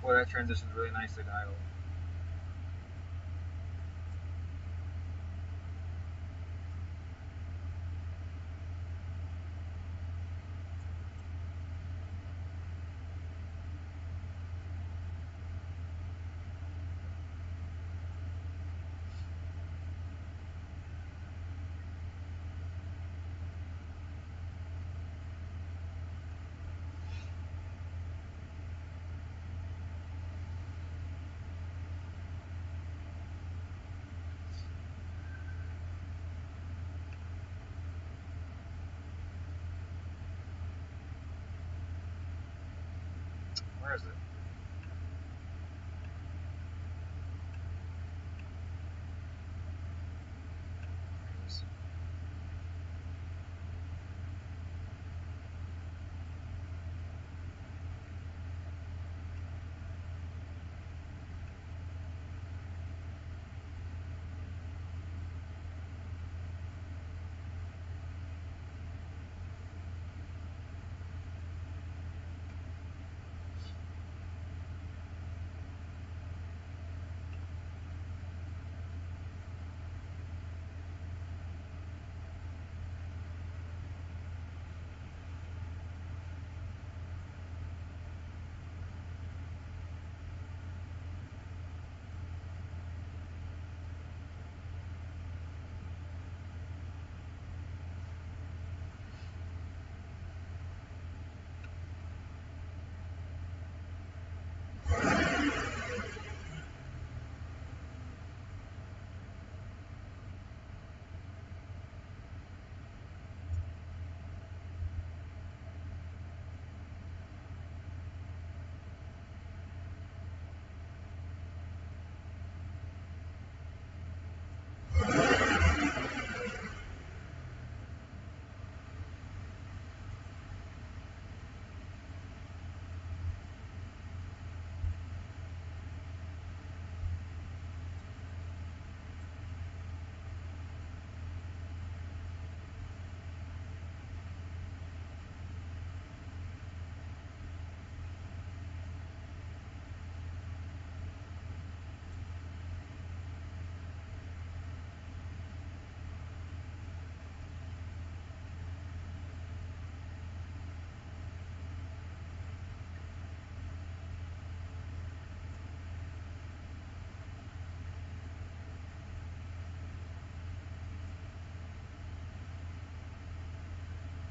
Boy, that transitions really nicely to idle. Where is it? There it is.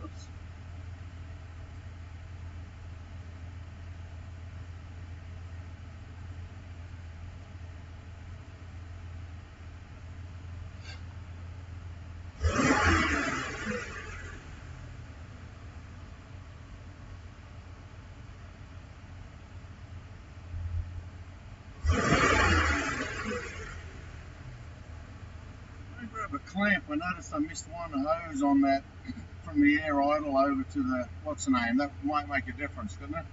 Oops. Grab a clamp. I noticed I missed one hose on that from the air idle over to the, what's the name? That might make a difference, couldn't it?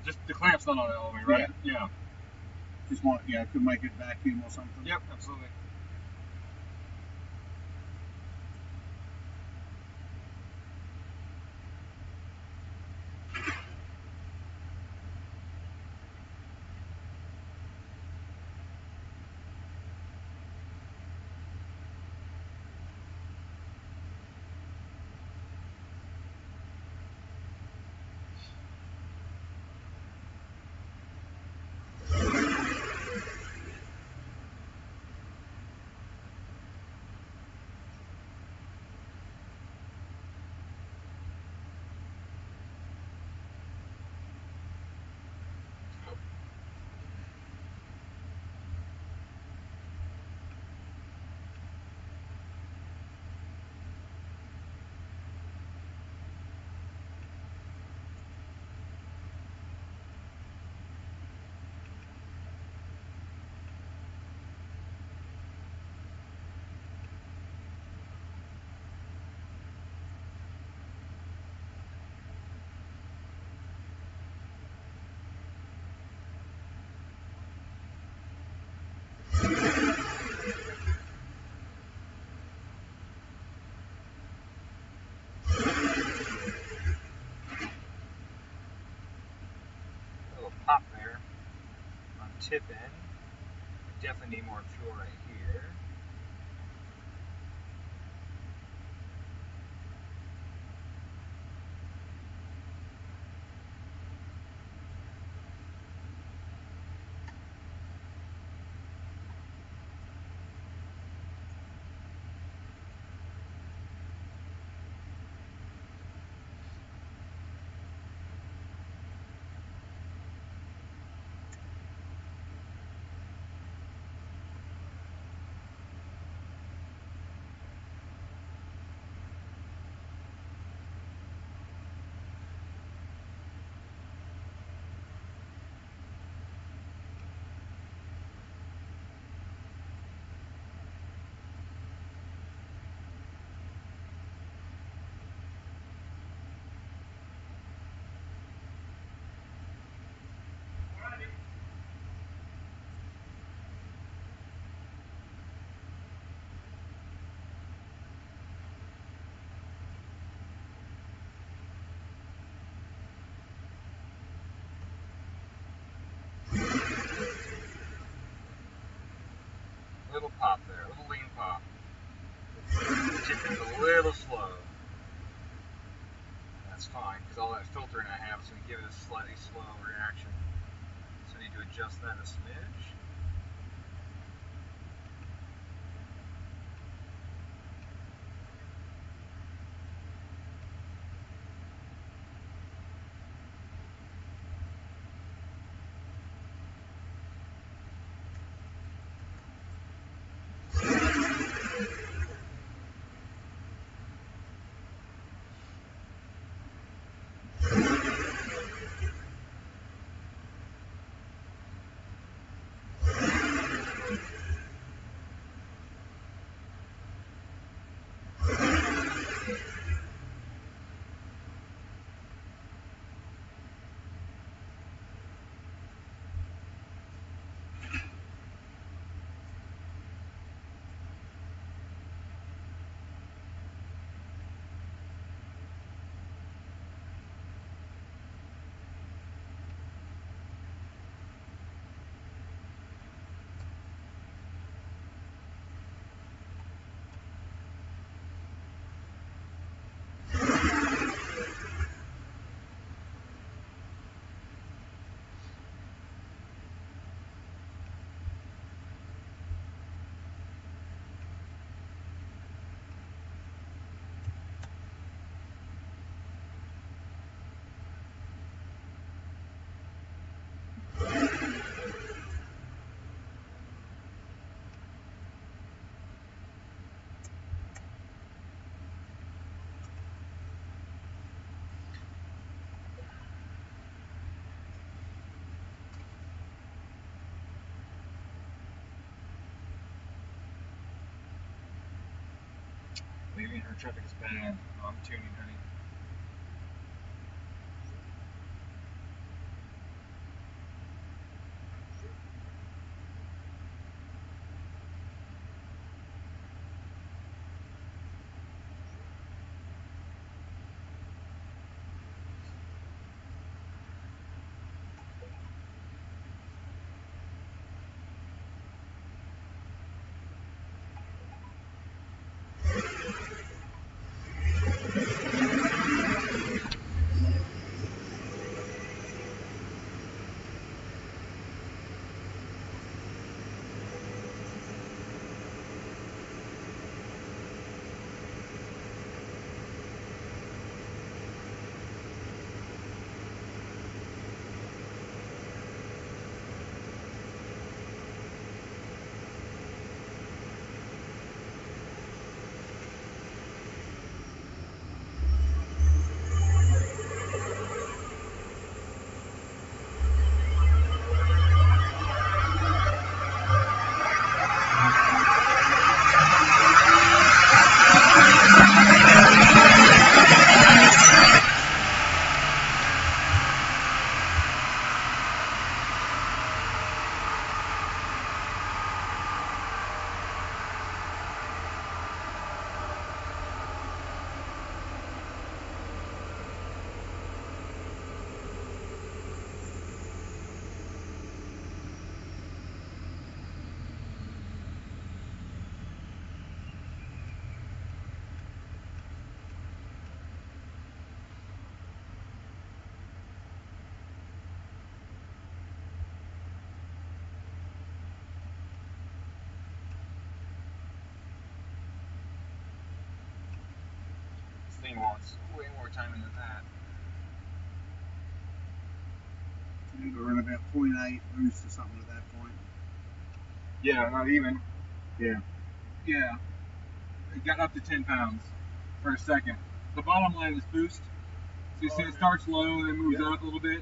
Just the clamp's not on it all the way, right? Yeah. Just might, you know, could make it vacuum or something. Yep, absolutely. tip in. We definitely need more fuel right here. Little pop there, a little lean pop. Tipping's a little slow. That's fine, because all that filtering I have is going to give it a slightly slow reaction. So I need to adjust that a smidge. Leaving her traffic is bad. Oh, I'm tuning, honey. thing wants way more timing than that. We're in about 0.8 boost or something at that point. Yeah, not even. Yeah. Yeah. It got up to 10 pounds for a second. The bottom line is boost. So you see it starts low and then moves up a little bit.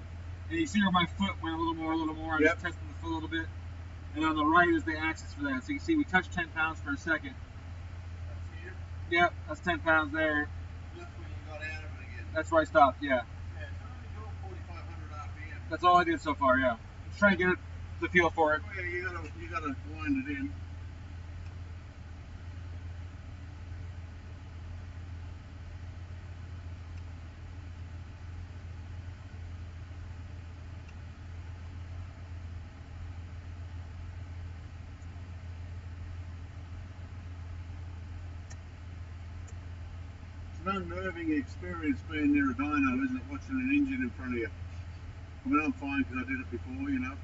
And you see where my foot went a little more. I'm just testing the foot a little bit. And on the right is the axis for that. So you can see we touched 10 pounds for a second. That's here? Yep, that's 10 pounds there. That's when you got out of it again. That's where I stopped, yeah. Yeah, it's only doing 4,500 RPM. That's all I did so far, yeah. Just trying to get the feel for it. Oh, yeah, you gotta wind it in. It's an unnerving experience being near a dyno, isn't it? Watching an engine in front of you. I mean, I'm fine because I did it before, you know.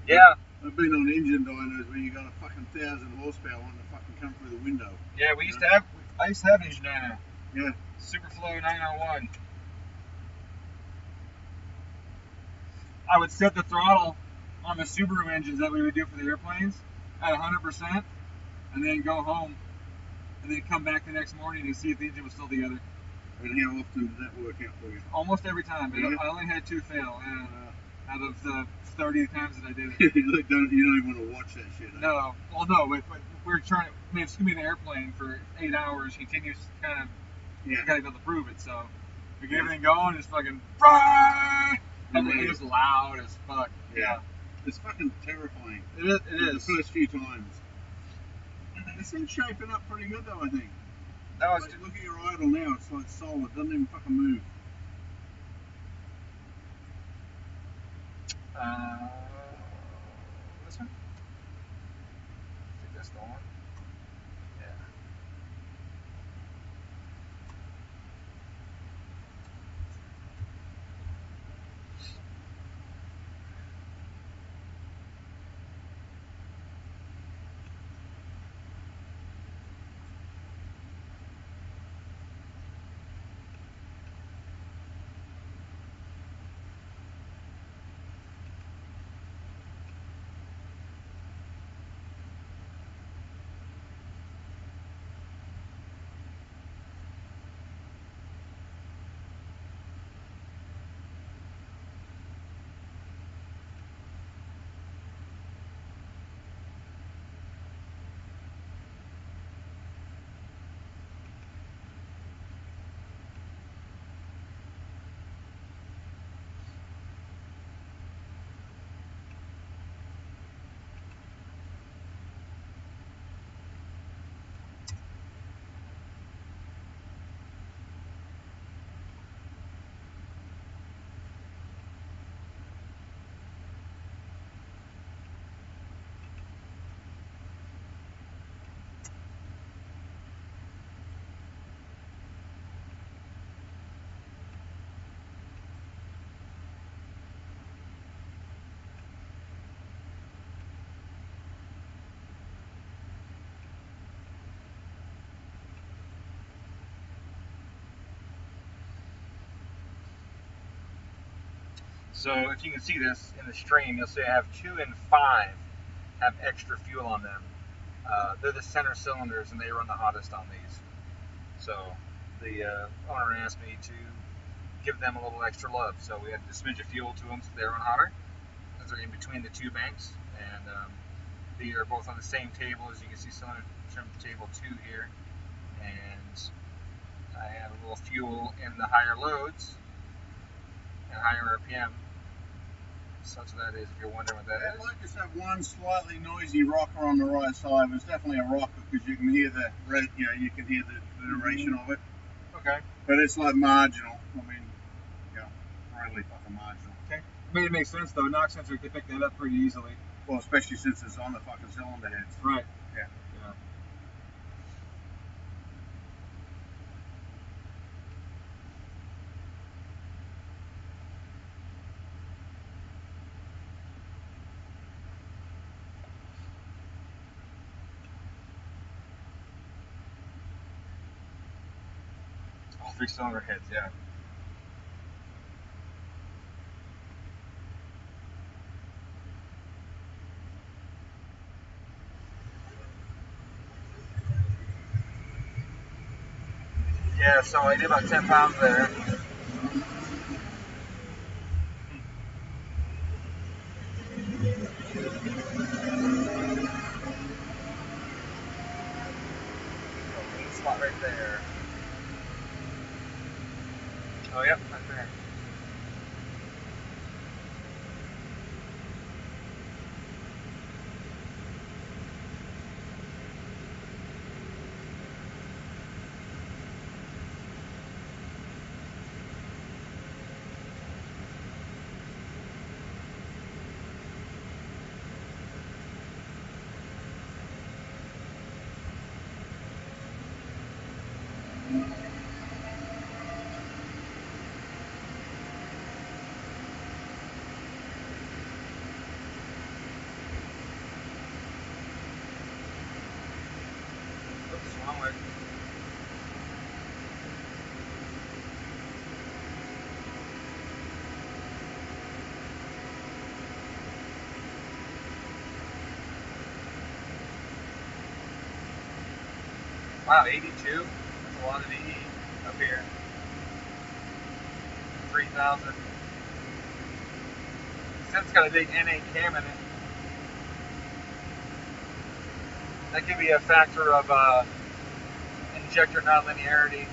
Yeah. I've been on engine dynos where you got a fucking 1,000 horsepower wanting to fucking come through the window. Yeah, I used to have an engine dyno. Yeah. Superflow 901. I would set the throttle on the Subaru engines that we would do for the airplanes at 100%, and then go home, and then come back the next morning and see if the engine was still together. And how often did that work out for you? Almost every time. Yeah. I only had 2 fail out of the 30 times that I did it. you don't even want to watch that shit. Eh? No. Well, no. We're trying to. I mean, it's gonna be in an airplane for 8 hours, continuous kind of. You gotta be able to prove it. So we get everything going. It's fucking. And it was loud as fuck. Yeah. It's fucking terrifying. It is. The first few times. It seems shaping up pretty good though, I think. No, it's look at your idle now, it's like solid, doesn't even fucking move. This one? I think that's the one. Yeah. So if you can see this in the stream, you'll see I have 2 and 5 have extra fuel on them. They're the center cylinders and they run the hottest on these. So the owner asked me to give them a little extra love. So we had a smidge of fuel to them so they run hotter, as they're in between the 2 banks. And they are both on the same table, as you can see, cylinder trim table 2 here. And I have a little fuel in the higher loads and higher RPM. Such that is, if you're wondering what that is. I like just have one slightly noisy rocker on the right side. It's definitely a rocker because you can hear the red, you can hear the duration of it. Okay. But it's like marginal. I mean, really fucking marginal. Okay. I mean, it makes sense though. Knock sensor can pick that up pretty easily. Well, especially since it's on the fucking cylinder heads. Right. Yeah. 3-cylinder heads, yeah. Yeah, so I did about 10 pounds there. Spot right there. Oh, yep, right there. Oops, wrong way. Wow, 82? That's a lot of EE up here. 3,000. It's got a big NA cam in it. That could be a factor of injector nonlinearity.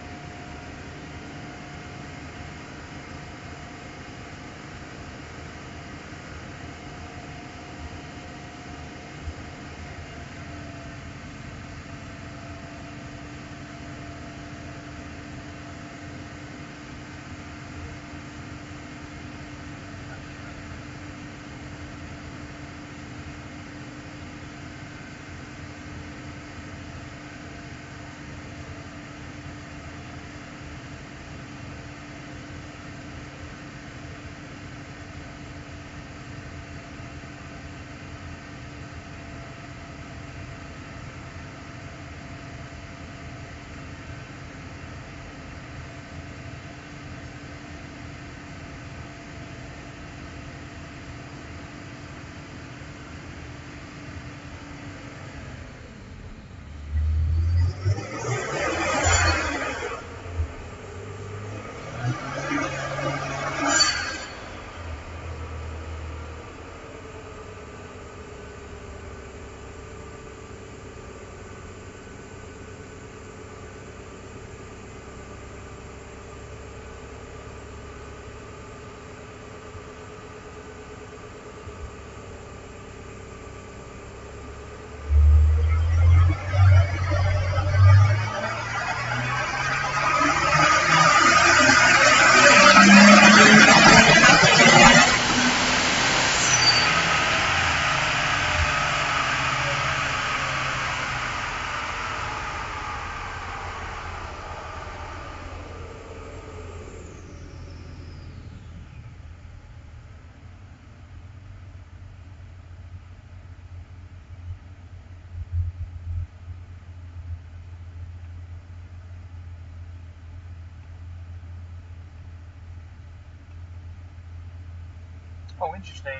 Oh, interesting.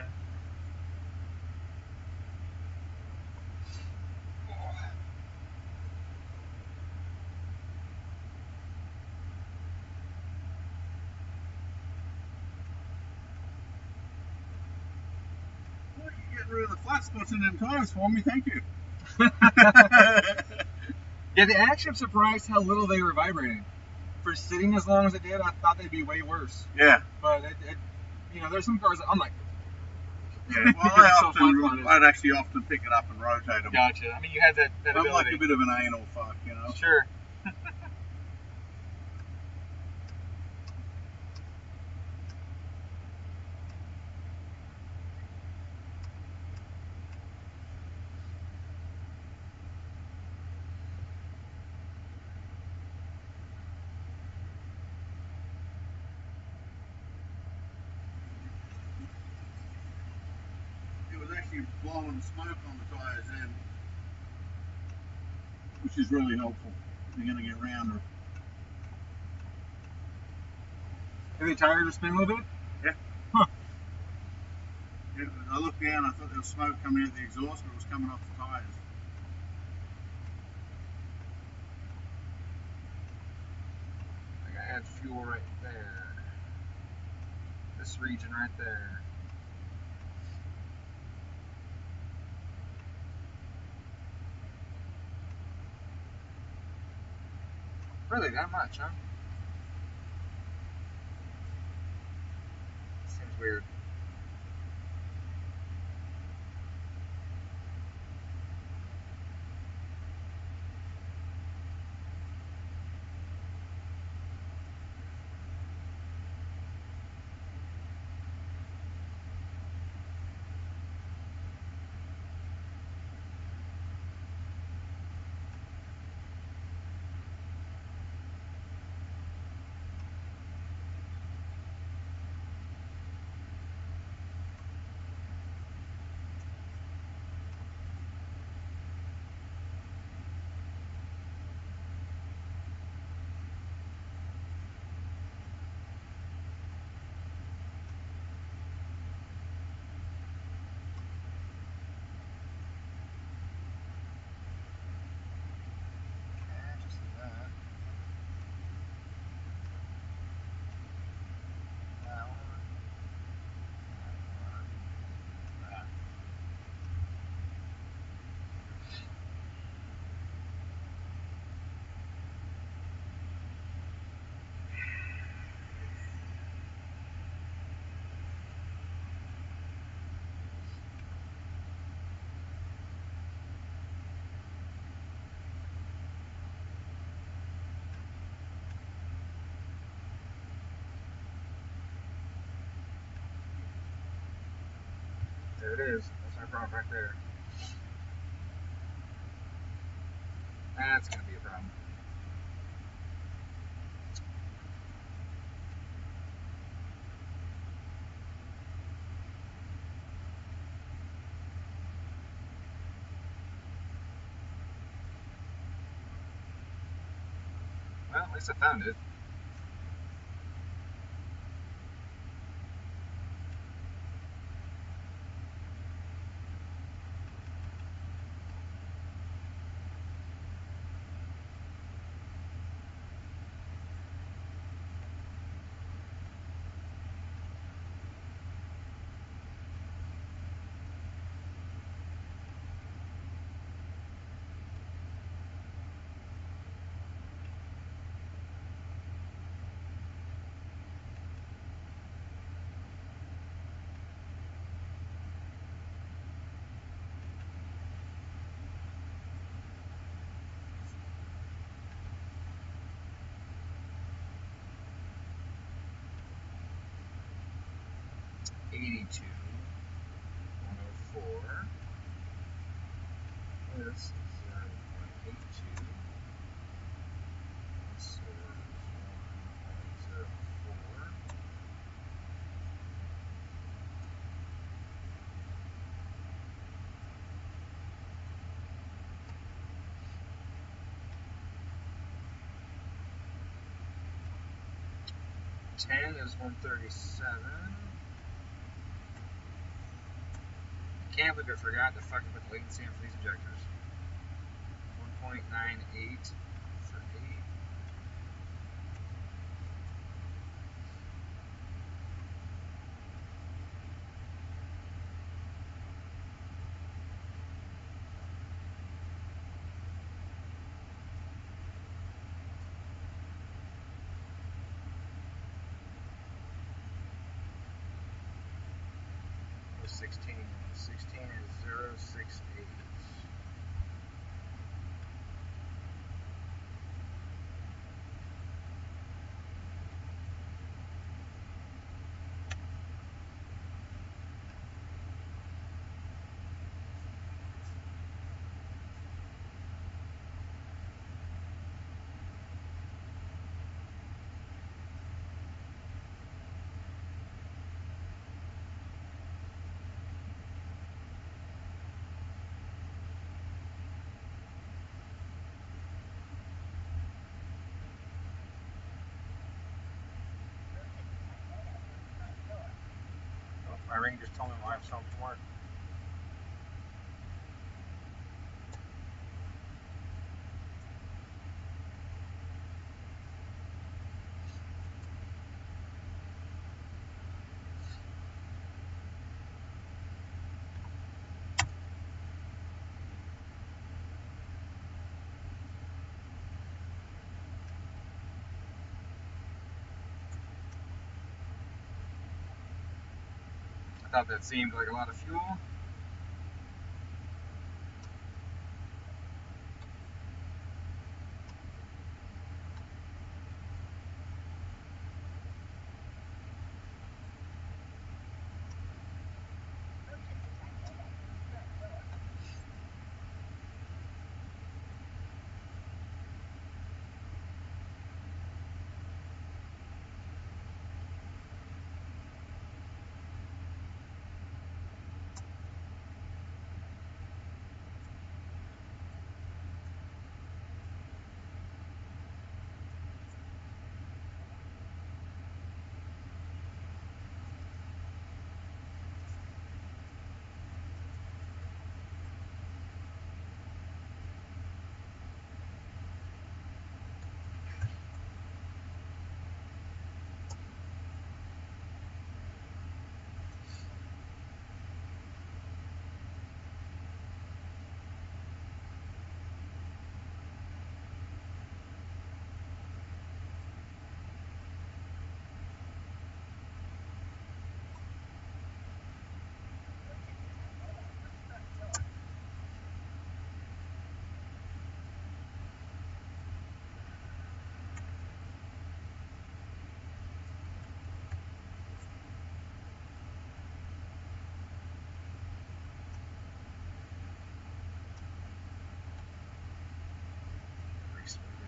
Well, you're getting rid of the flat spots in them tires for me, thank you. Yeah, actually I'm surprised how little they were vibrating. For sitting as long as it did, I thought they'd be way worse. Yeah. But you know, there's some cars that I'm like, Yeah, well, I'd actually often pick it up and rotate them. Gotcha. I mean, you had that I'm ability. like a bit of an anal fuck, you know. Sure. It was actually blowing smoke on the tires then, which is really helpful if you're going to get rounder. And the tires are spinning a little bit? Yeah. Huh. I looked down, I thought there was smoke coming out the exhaust, but it was coming off the tires. I gotta add fuel right there. This region right there. Really, that much, huh? Seems weird. There it is. That's my problem right there. That's going to be a problem. Well, at least I found it. $82, 104. This is 0.82. This is 1.04. Ten is 137. Can't believe I forgot to fucking put the latency in for these injectors. 1.98 for 8. What's 16? 16 is 0.68. ring just told me we'll have something to work. I thought that seemed like a lot of fuel.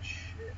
Shit.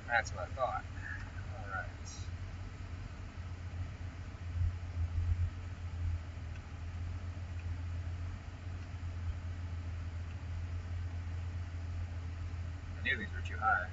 That's what I thought. All right. I knew these were too high.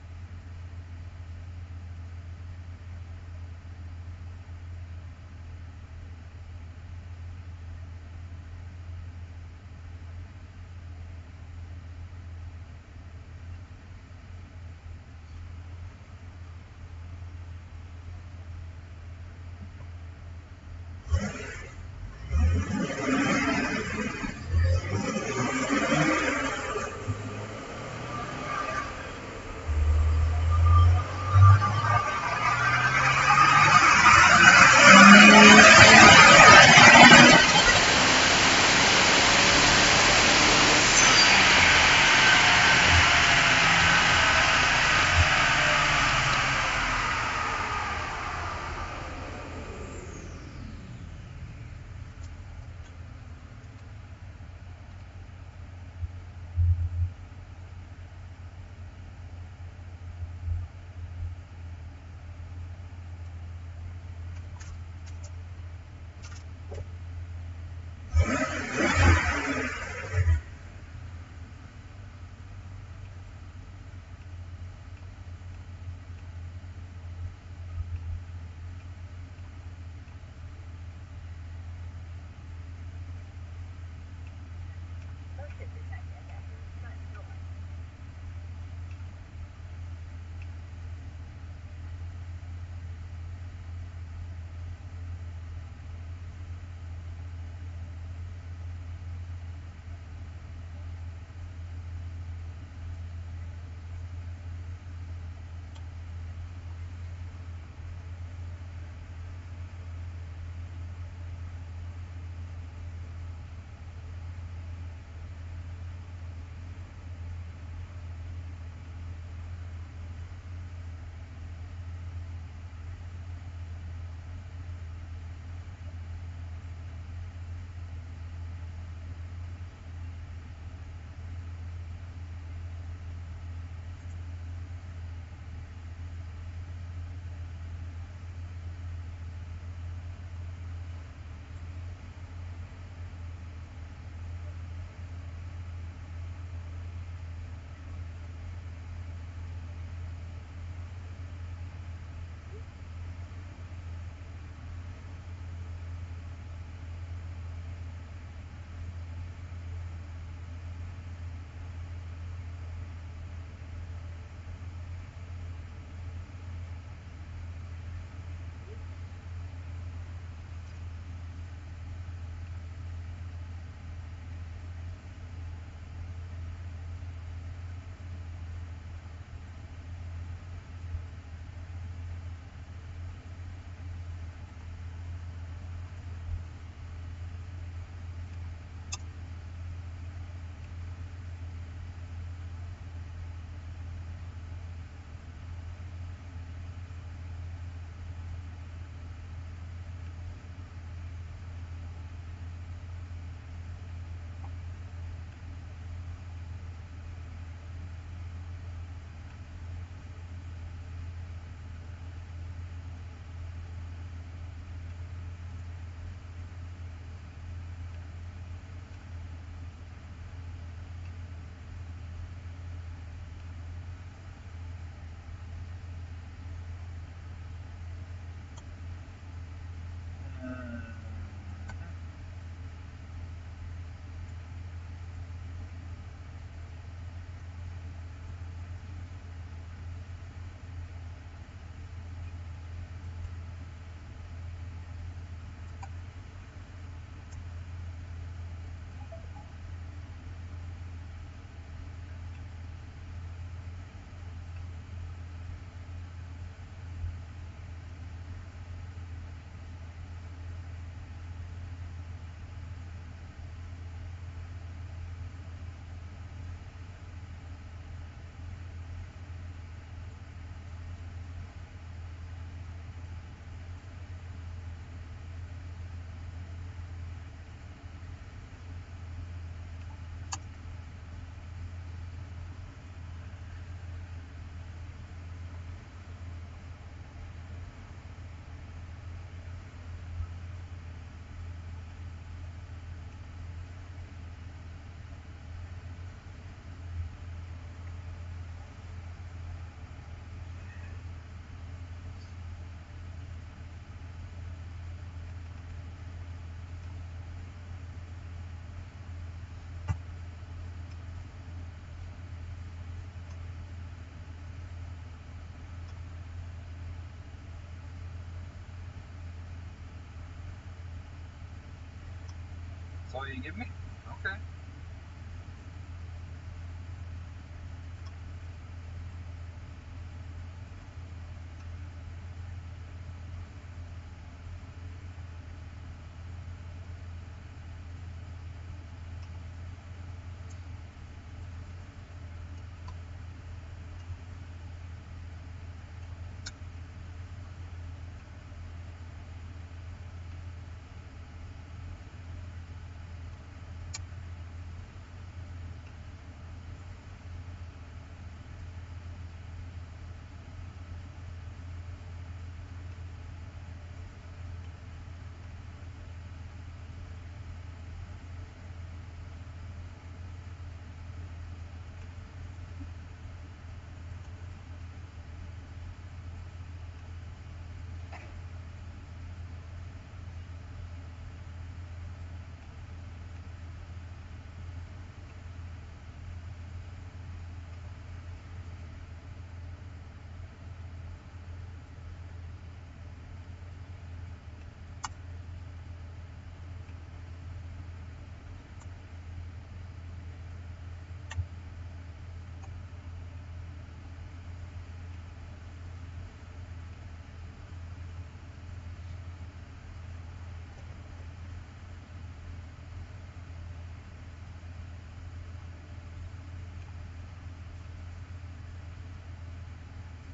all you give me? Okay.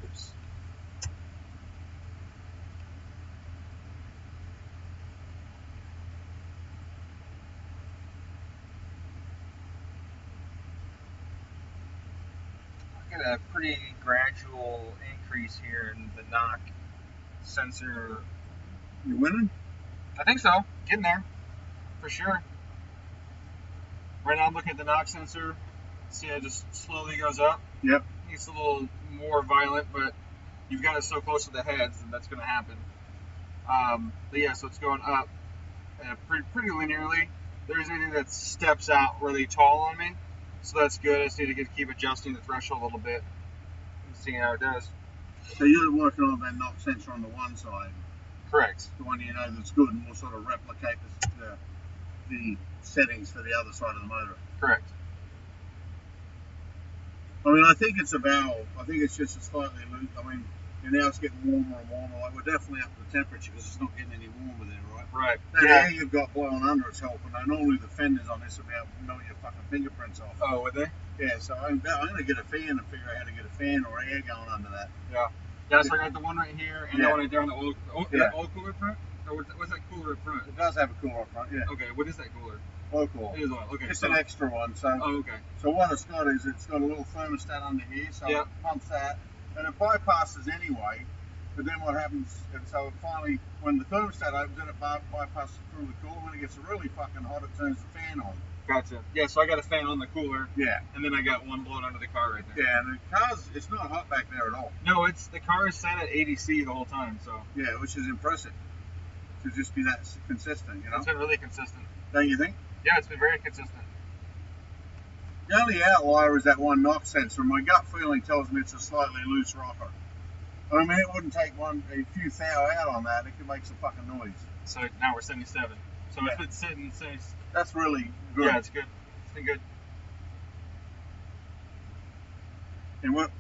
Oops. I get a pretty gradual increase here in the knock sensor. You winning? I think so. Getting there, for sure. Right now I'm looking at the knock sensor. See, it just slowly goes up. Yep. It's a little more violent, but you've got it so close to the heads, and that's going to happen. But yeah, so it's going up pretty linearly. There isn't anything that steps out really tall on me, so that's good. I just need to keep adjusting the threshold a little bit and seeing how it does. So you're working on that knock sensor on the one side. Correct. The one you know that's good, and we'll sort of replicate the settings for the other side of the motor. Correct. I mean, I think it's a valve. I think it's just a slightly loose. I mean, and now it's getting warmer and warmer. Like, we're definitely up the temperature because it's not getting any warmer there, right? Right. That Yeah. air you've got blowing under it's helping. Now, normally the fenders on this will be able to knock your fucking fingerprints off. Oh, would they? Yeah, so I'm going to get a fan and figure out how to get a fan or air going under that. Yeah. Yeah, so I got the one right here and Yeah. the one right there on the oil Yeah. oil cooler front? Or what's that cooler up front? It does have a cooler up front, yeah. Okay, what is that cooler? Oil cooler. It is oil. Okay. It's so, an extra one. So, oh, okay. so what it's got is it's got a little thermostat under here, so Yeah. it pumps that, and it bypasses anyway. But then what happens, and so it finally, when the thermostat opens, then it bypasses through the cooler. When it gets really fucking hot, it turns the fan on. Gotcha. Yeah, so I got a fan on the cooler, Yeah. and then I got one blowing under the car right there. Yeah, and the car's, it's not hot back there at all. No, the car is set at 80C the whole time, so Yeah, which is impressive to just be that consistent, you know? it's been really consistent. Don't you think? Yeah, it's been very consistent. The only outlier is that one knock sensor. My gut feeling tells me it's a slightly loose rocker. I mean, it wouldn't take a few thou out on that. It could make some fucking noise. So now we're 77. So Yeah. it's been sitting since. That's really good. Yeah, it's good. It's been good. And what?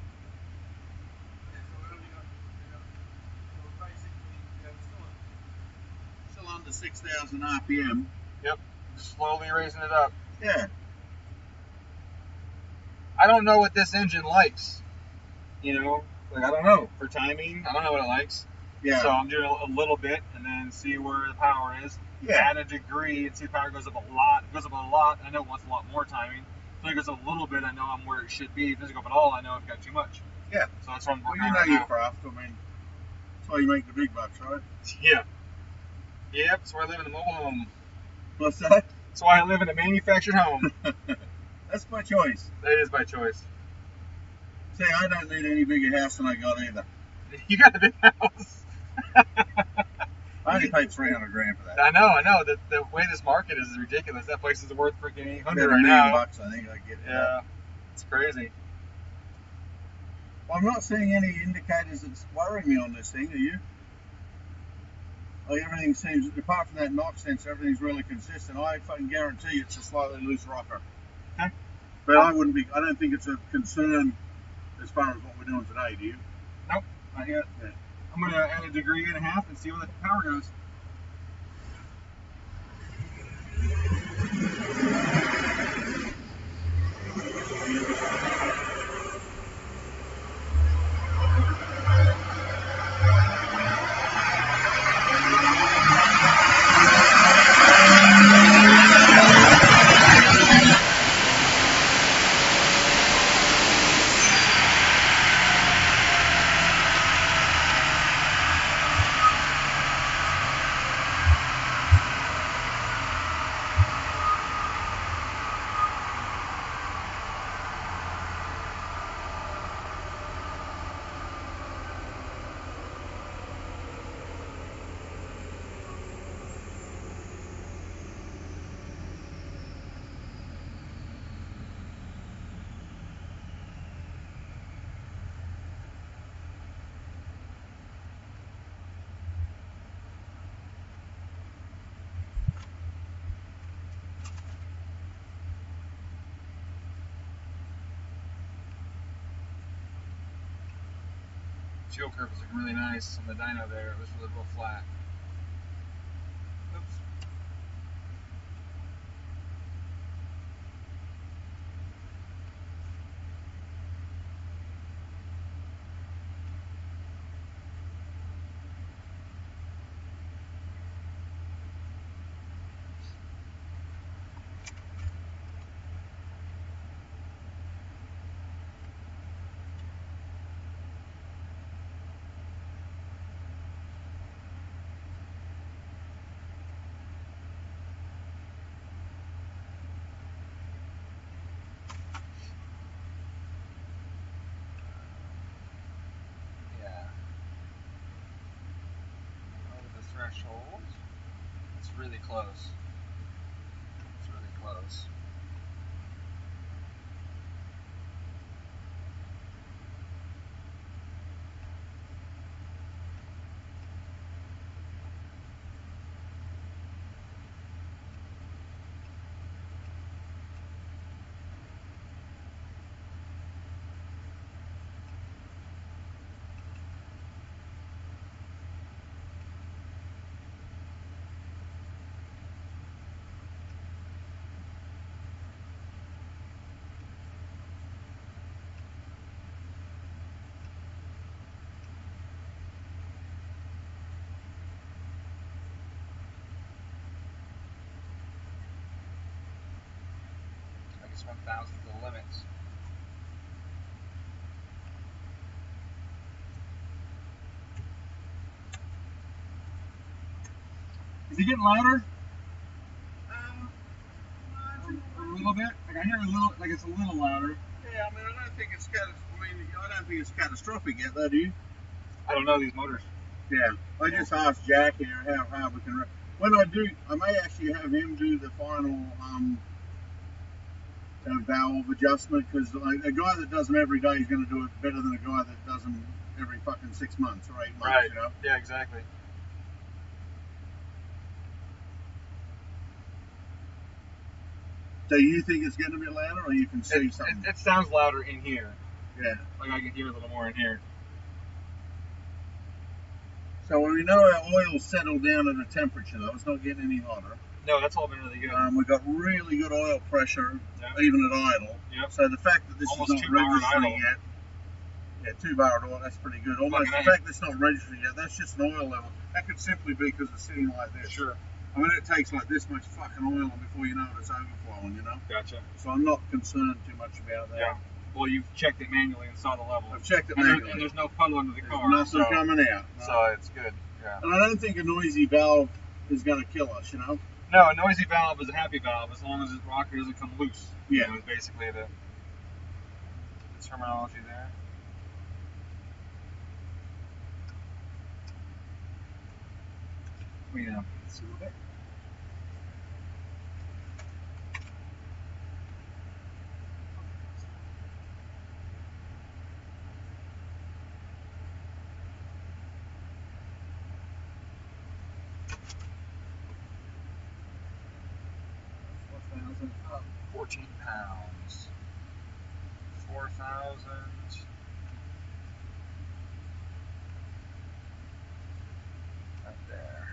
Still under 6,000 RPM. Yep. Just slowly raising it up. Yeah. I don't know what this engine likes. You know, like I don't know for timing. I don't know what it likes. Yeah. So I'm doing a little bit and then see where the power is. Yeah. Add a degree and see the power goes up a lot. If it goes up a lot, I know it wants a lot more timing. If it goes up a little bit, I know I'm where it should be. If it doesn't go up at all, I know I've got too much. Yeah. So that's what I'm Well, working you on know right your now. craft. I mean, that's why you make the big bucks, right? Yeah. Yep, that's why I live in a mobile home. What's that? That's why I live in a manufactured home. That's my choice. That is my choice. See, I don't need any bigger house than I got either. You got a big house. I only paid 300 grand for that. I know. The way this market is ridiculous. That place is worth freaking 800 About right $1 million now. bucks, I think I get it. Yeah, it's crazy. Well, I'm not seeing any indicators that's worrying me on this thing, are you? Like everything seems, apart from that knock sensor, everything's really consistent. I fucking guarantee it's a slightly loose rocker. Okay. But I don't think it's a concern as far as what we're doing today, do you? Nope, not yet. Yeah. I'm going to add 1.5 degrees and see where the power goes. Fuel curve was looking really nice on the dyno there. It was really real flat. Oops. Threshold. It's really close. It's really close. I guess 1,000 to the limits. Is he getting louder? A little bit? Like I hear a little, like it's a little louder. Yeah, I mean, I don't think it's catastrophic yet, though, do you? I don't know these motors. Yeah, I just asked Jack here how we can. When I do, I may actually have him do the final valve adjustment, because a guy that does them every day is going to do it better than a guy that does them every fucking 6 months or 8 months. Right. You know? Yeah, exactly. So you think it's going to be louder, or you can see something? It sounds louder in here. Yeah. Like I can hear a little more in here. So we know our oil's settled down at a temperature, though. It's not getting any hotter. No, that's all been really good. We've got really good oil pressure, Yep. even at idle. Yep. So the fact that this Almost is not registering idle. yet, yeah, 2-barrel oil, that's pretty good. Almost the fact that it's not registering yet, that's just an oil level. That could simply be because it's sitting like this. Sure. I mean, it takes like this much fucking oil before you know it's overflowing, you know? Gotcha. So I'm not concerned too much about that. Yeah. Well, you've checked it manually and saw the level. I've checked it and manually. There's no puddle under the car. There's nothing coming out. No. So it's good. Yeah. And I don't think a noisy valve is going to kill us, you know? No, a noisy valve is a happy valve as long as the rocker doesn't come loose. Yeah. You know, it's basically the terminology there. We see a little bit. 14 pounds. 4,000. Right there.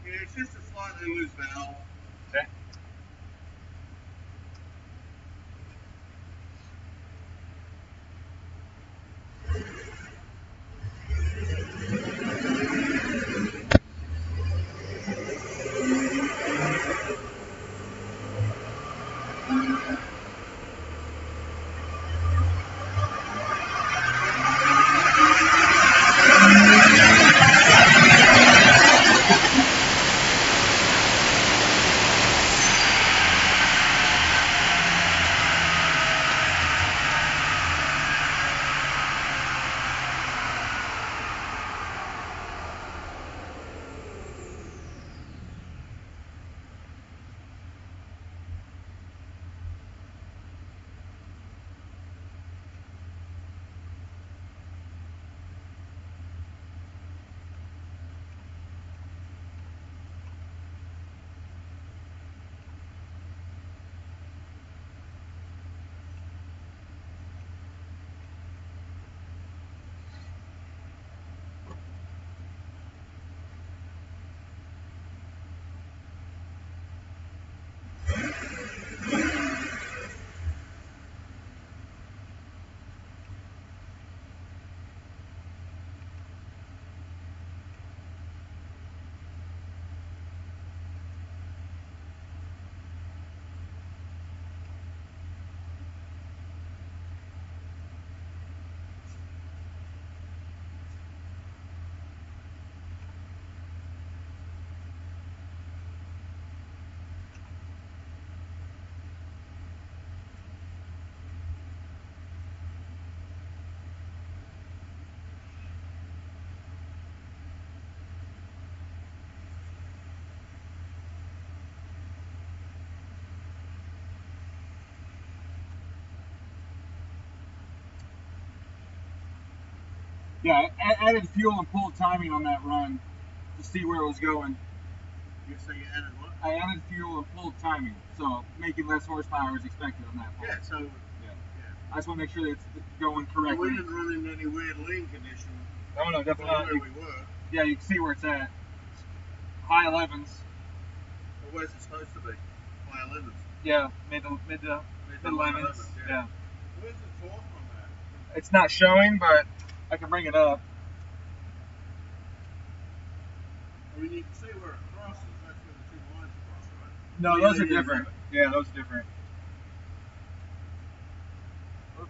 Yeah, it's just a slightly loose valve. Okay. Yeah, I added fuel and pulled timing on that run to see where it was going. You say you added what? I added fuel and pulled timing, so making less horsepower is expected on that pull. Yeah, so I just want to make sure that it's going well, correctly. we didn't run into any weird lean condition Oh no, from definitely not. where we were. Yeah, you can see where it's at. High 11s. Well, where's it supposed to be? High 11s. Yeah, mid 11s. Yeah. Where's the torque on that? It's not showing, but I can bring it up. I mean, you can see where it crosses. That's where the two lines cross, right? No, Oh, those yeah, are yeah, different. yeah. Yeah, those are different. Oops.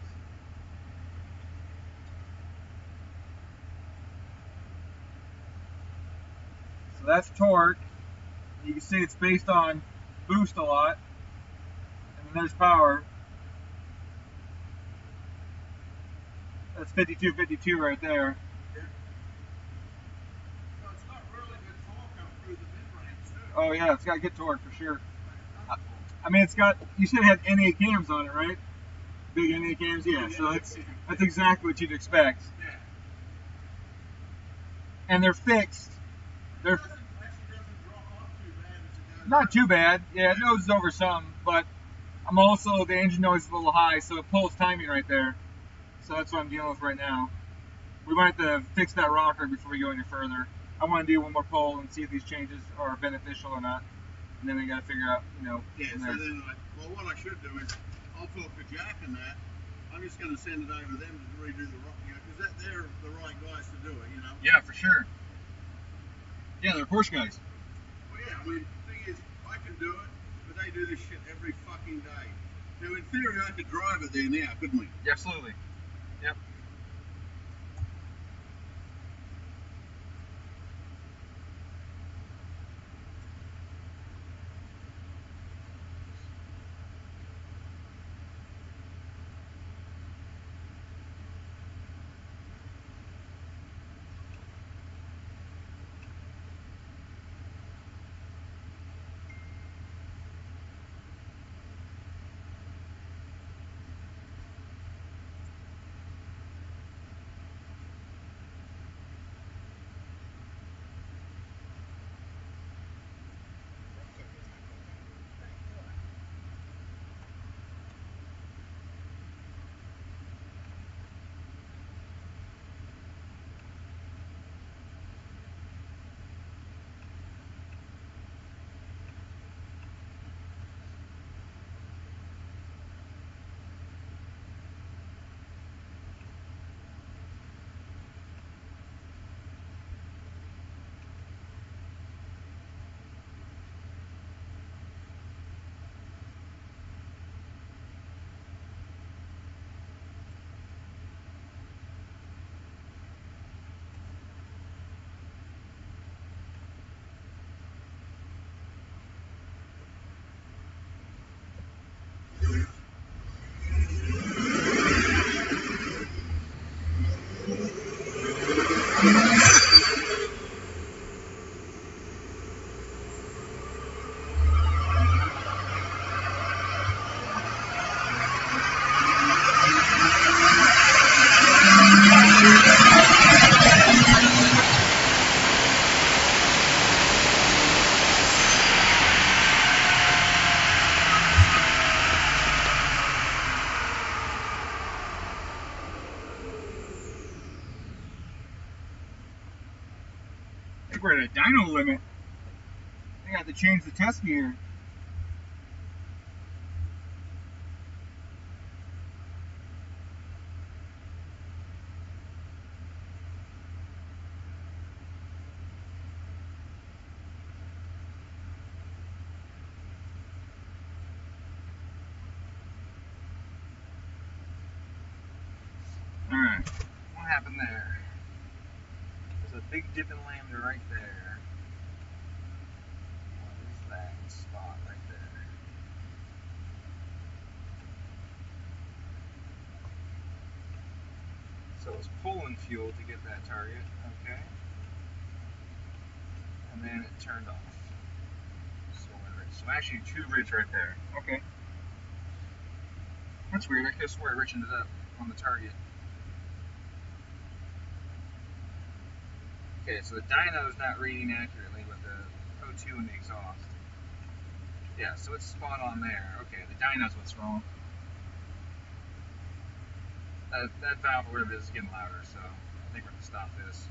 So that's torque. You can see it's based on boost a lot. And then there's power. That's 52 right there. Yeah. So it's got really good torque up through the mid-range, too. Oh yeah, it's got good torque for sure. I mean, it's got, you said it had NA cams on it, right? Big NA cams, yeah. So that's exactly what you'd expect. Yeah. And they're fixed. They're It actually doesn't drop off too bad as it goes. not too bad. Yeah, it noses over some, but I'm also, the engine noise is a little high, so it pulls timing right there. So that's what I'm dealing with right now. We might have to fix that rocker before we go any further. I want to do one more pull and see if these changes are beneficial or not. And then we got to figure out, you know. Yeah, so then, well, what I should do is, I'll talk to Jack and that. I'm just going to send it over to them to redo the rock, you know, because they're the right guys to do it, you know. Yeah, for sure. Yeah, they're Porsche guys. Well, yeah, I mean, the thing is, I can do it, but they do this shit every fucking day. Now, in theory, I could drive it there now, couldn't we? Yeah, absolutely. Yep. I think we're at a dyno limit. I think I have to change the test gear. Alright, what happened there? There's a big dipping lambda right there. What is that spot right there? So it's pulling fuel to get that target, okay. And then it turned off. So actually two rigs right there. Okay. That's weird, I could have swore I richened it up on the target. Okay, so the dyno is not reading accurately with the O2 in the exhaust. Yeah, so it's spot on there. Okay, the dyno's what's wrong. That valve, whatever it is getting louder, so I think we're going to stop this.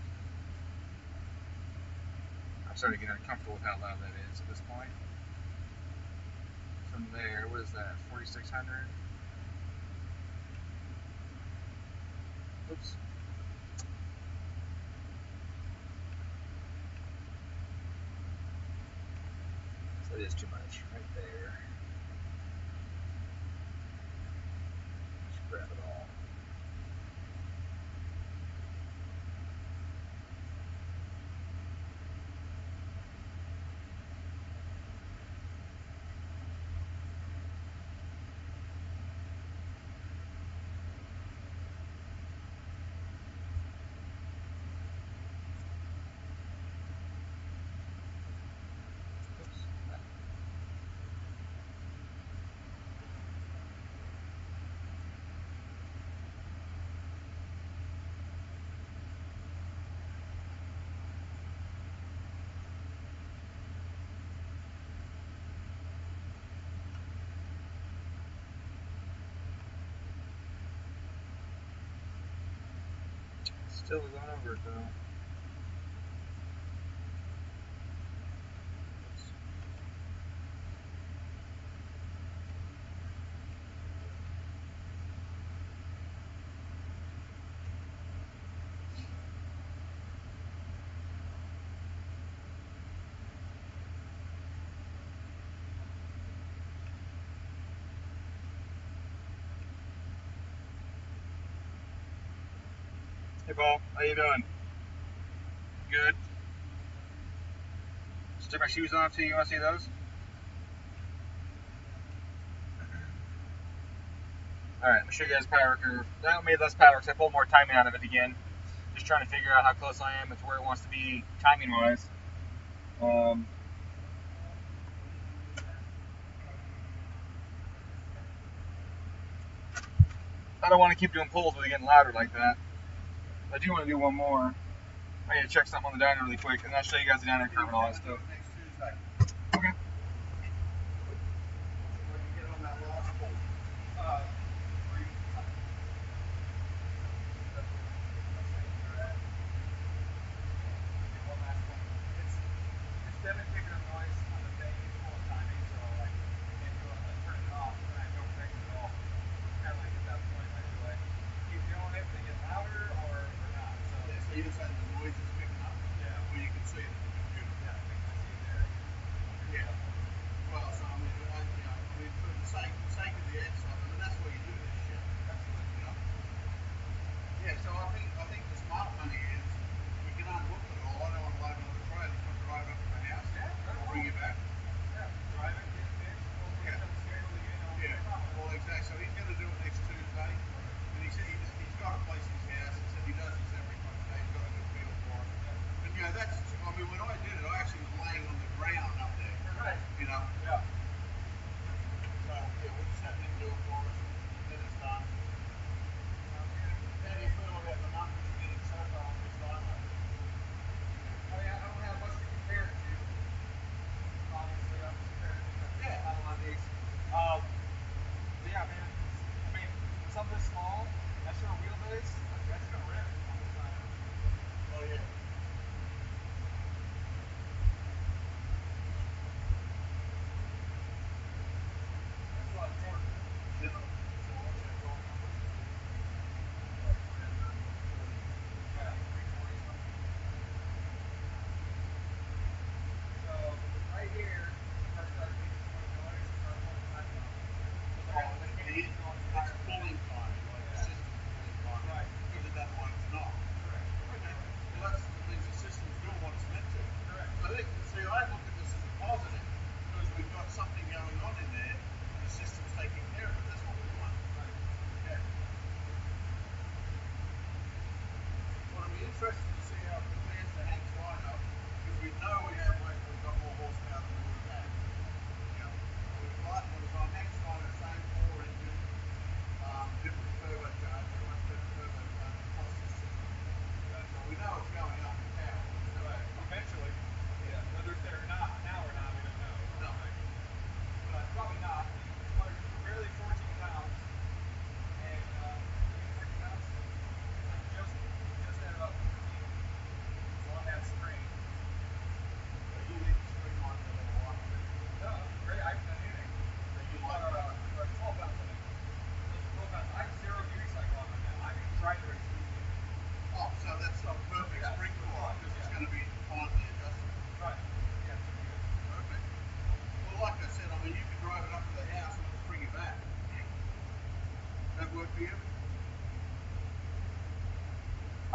I'm starting to get uncomfortable with how loud that is at this point. From there, what is that, 4600? Oops. It is too much right there. Just grab it all. Still going over it though. Hey Paul, how you doing? Good. Just take my shoes off too. You want to see those? Alright, let me show you guys power curve. That made less power because I pulled more timing out of it again. Just trying to figure out how close I am to where it wants to be timing wise. I don't want to keep doing pulls with it getting louder like that. I do want to do one more. I need to check something on the dyno really quick, and I'll show you guys the dyno curve and all that stuff. Okay.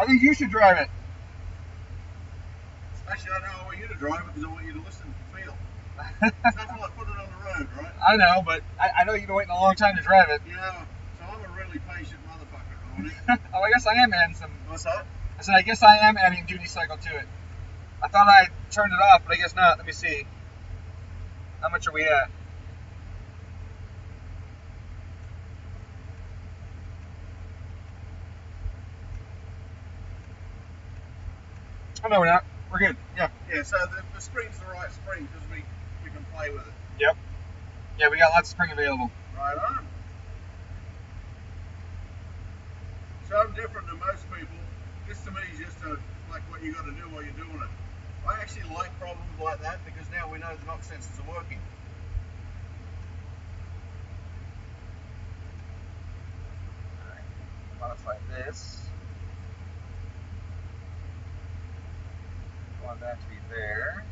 I think you should drive it. Actually, I don't want you to drive it because I want you to listen and feel. It's nothing like putting it on the road, right? I know, but I know you've been waiting a long time to drive it. Yeah, so I'm a really patient motherfucker, Ronnie. Oh, I guess I am adding some. What's that? I said, I guess I am adding duty cycle to it. I thought I turned it off, but I guess not. Let me see. How much are we at? Oh, no, we're not. We're good. Yeah. Yeah, so the spring's the right spring because we can play with it. Yep. Yeah, we got lots of spring available. Right on. So I'm different than most people. This to me is just like what you got to do while you're doing it. I actually like problems like that because now we know the knock sensors are working. Alright, modify this. I want that to be there.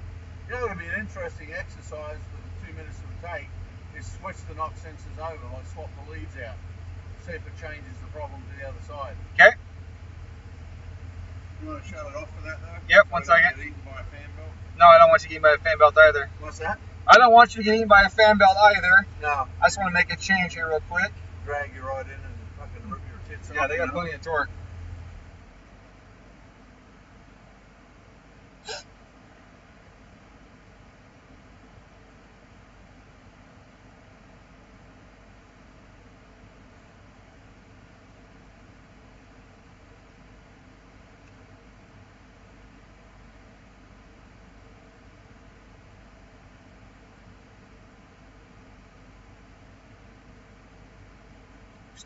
You know what would be an interesting exercise for the 2 minutes it would take is switch the knock sensors over, like swap the leads out. See if it changes the problem to the other side. Okay. You want to shut it off for that though? Yep, So 1 you don't second. get eaten by a fan belt? No, I don't want you to get eaten by a fan belt either. What's that? I don't want you to get eaten by a fan belt either. No. I just want to make a change here real quick. Drag you right in and fucking rip your tits off. Yeah, they got you know? plenty of torque.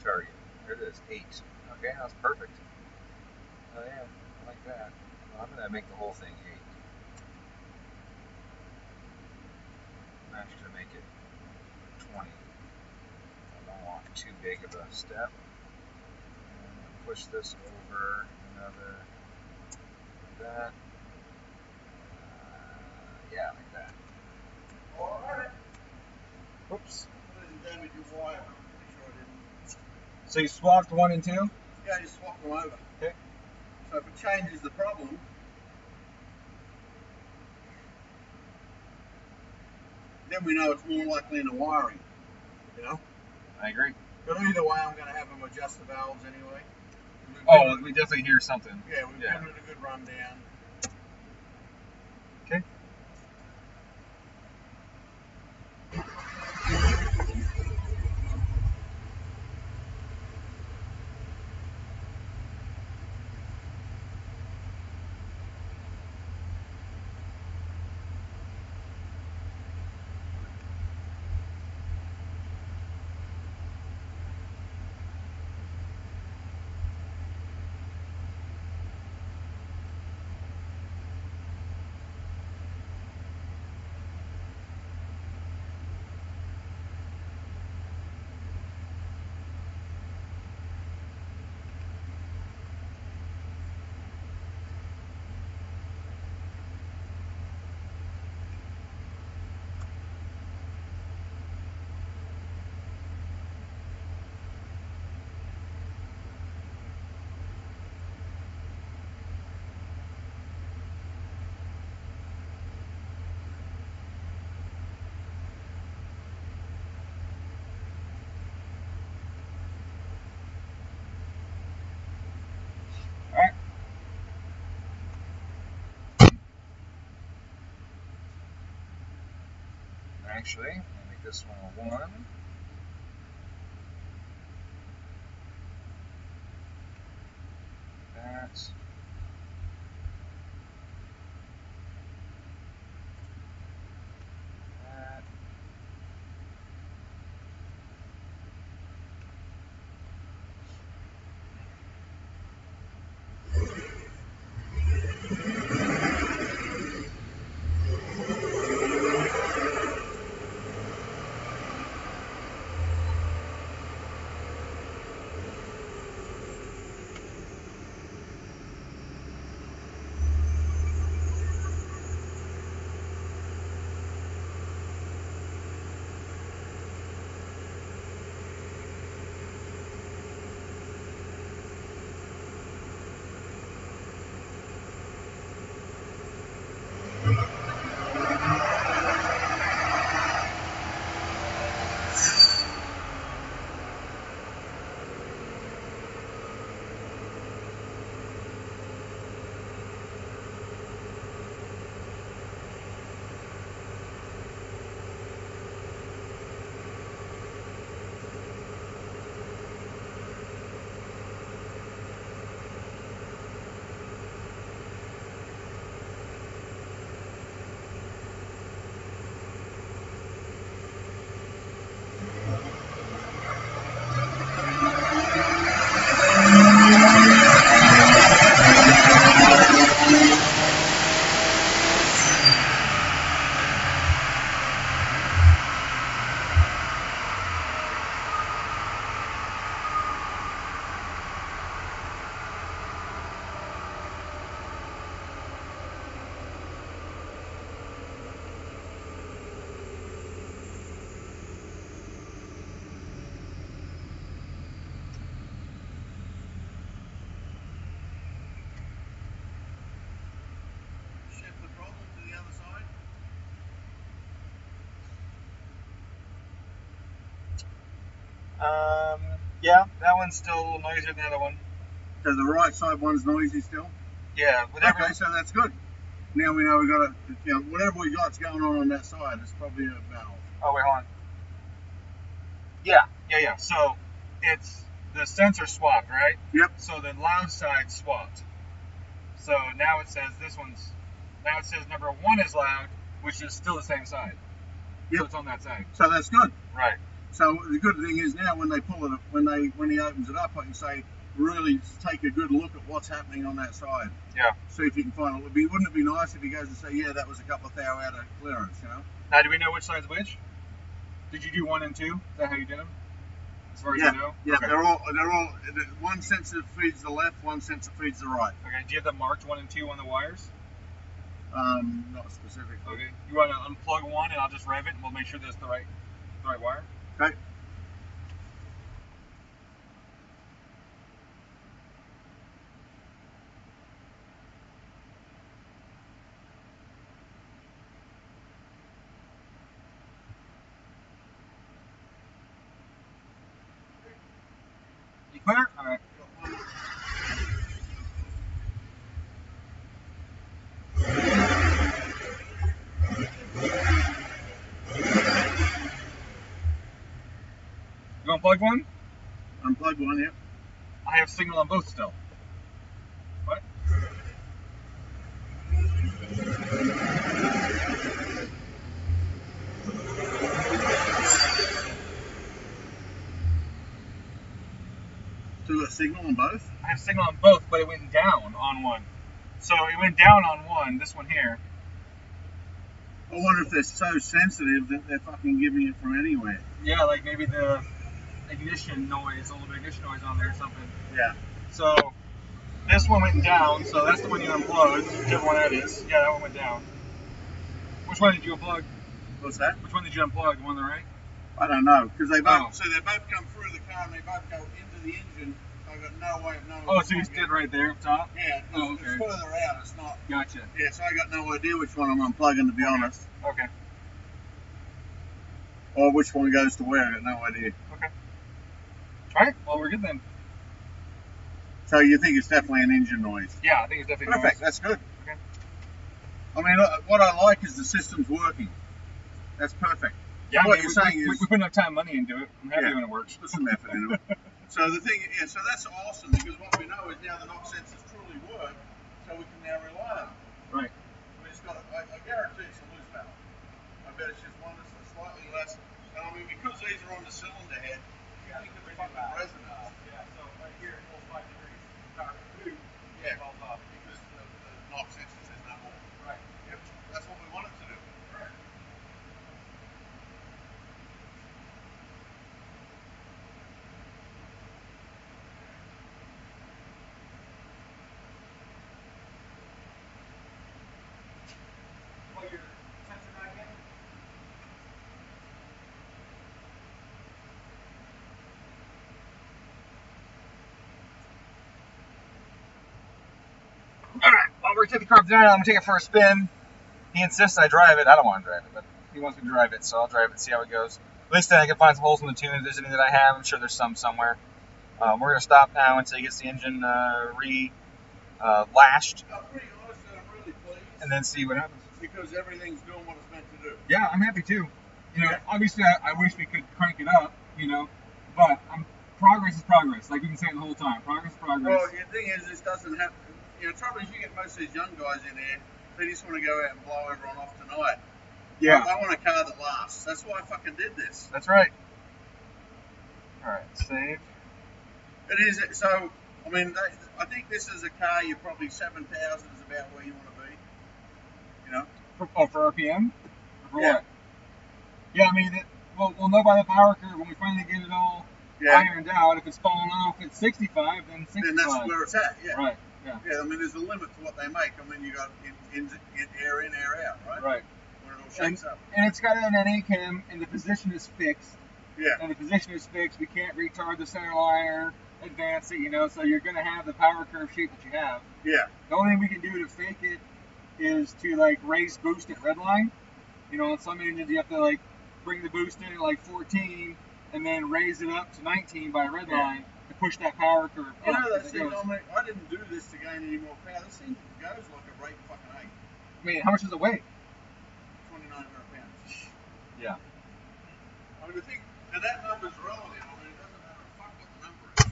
Target. There it is, 8. Okay, that's perfect. Oh yeah, I like that. Well, I'm gonna make the whole thing 8. I'm actually gonna make it 20. I don't want too big of a step. And I'm gonna push this over another like that. Yeah, like that. Alright. Oops. I didn't damage your wire. I'm pretty sure I didn't. So you swapped 1 and 2? Yeah, you swap them over. Okay. So if it changes the problem, then we know it's more likely in the wiring. You know? I agree. But either way, I'm going to have them adjust the valves anyway. Oh, we definitely hear something. Yeah, we've given it a good rundown. Okay. Actually, I'll make this one a 1. That. That. Yeah, that one's still a little noisier than the other one. So the right side one's noisy still? Yeah, whatever. Okay, so that's good. Now we know we got to, whatever we got's going on that side, it's probably a valve. Oh, wait, hold on. Yeah. So it's the sensor swapped, right? Yep. So the loud side swapped. So now it says now it says number 1 is loud, which is still the same side. Yep. So it's on that side. So that's good. Right. So the good thing is now when they pull it, when he opens it up, I can say, really take a good look at what's happening on that side. Yeah. See if you can find it. Wouldn't it be nice if he goes and say, yeah, that was a couple of thou out of clearance, Now, do we know which side's which? Did you do 1 and 2? Is that how you did them? As far as yeah. you know? Yeah, okay. they're all, one sensor feeds the left, one sensor feeds the right. Okay, do you have them marked 1 and 2 on the wires? Not specifically. Okay, you want to unplug one and I'll just rev it and we'll make sure that's the right wire? Okay. You clear? Alright. You unplug one? Unplug one, yep. I have signal on both still. What? So you got signal on both? I have signal on both, but it went down on one. So it went down on one, this one here. I wonder if they're so sensitive that they're fucking giving it from anywhere. Yeah, like maybe the ignition noise, a little bit of ignition noise on there or something. Yeah. So this one went down, so that's the one you unplugged, whichever one that is. Yeah, that one went down. Which one did you unplug? What's that? Which one did you unplug? The one on the right? I don't know, because they both, Oh. so they both come through the car and they both go into the engine. I've got no way of knowing. Oh, so you did right there up top? Yeah, it's, Oh, okay. it's further out, it's not. Gotcha. Yeah, so I got no idea which one I'm unplugging, to be honest. Okay. Or which one goes to where, I got no idea. Okay. Alright, well we're good then. So you think it's definitely an engine noise? Yeah, I think it's definitely Perfect, noise. that's good. Okay. I mean, what I like is the system's working. That's perfect. Yeah, What I mean, you're saying we is- put enough time and money into it. I'm happy Yeah. when it works. Put some effort into it. So the thing, yeah, so that's awesome because what we know is now the knock sensors truly work, so we can now rely on them. Right. We just got, I guarantee it's a loose valve. I bet it's just one that's slightly less. And I mean, because these are on the cylinder head, you think of the fucking resonance. Yeah, so right here it pulls 5 degrees. Power 2. Yeah. Falls off. Because the knock sensor says no more. Right. Yep. That's what we want it to do. Correct. Plug your sensor back in. Alright, well, we're going to take the car down. I'm going to take it for a spin. He insists I drive it. I don't want to drive it, but he wants me to drive it, so I'll drive it and see how it goes. At least then I can find some holes in the tune if there's any that I have. I'm sure there's some somewhere. We're going to stop now until he gets the engine lashed, Pretty honestly, I'm really pleased and then see what happens. because everything's doing what it's meant to do. Yeah, I'm happy too. You know, Yeah. obviously I wish we could crank it up, you know, but progress is progress. Like we've been saying the whole time, progress is progress. Well, the thing is, this doesn't have. The trouble is, you get most of these young guys in here. They just want to go out and blow everyone off tonight. Yeah, I want a car that lasts. That's why I fucking did this. that's right. All right, save. It is. So, I mean, I think this is a car. You're probably 7,000 is about where you want to be. You know. For RPM? Or for Yeah. what? Yeah, I mean, we'll know by the power curve when we finally get it all Yeah. ironed out. If it's falling off at 65, then 65. Then that's where it's at. Yeah. Right. Yeah. Yeah. I mean, there's a limit to what they make. I mean, you got in air in, air out, right? Right. When it all shakes up. And it's got an NA cam, and the position is fixed. Yeah. And the position is fixed. We can't retard the center line or advance it, you know. So you're going to have the power curve shape that you have. Yeah. The only thing we can do to fake it is to like raise boost at redline. You know, on some engines you have to like bring the boost in at like 14 and then raise it up to 19 by a red line to push that power curve up. You know, that as it thing, goes. I didn't do this to gain any more power. This thing goes like a rate fucking 8. I mean, how much does it weigh? 2,900 pounds. Yeah. I mean, the thing, and that number's relative. I mean, it doesn't matter fuck what the number is.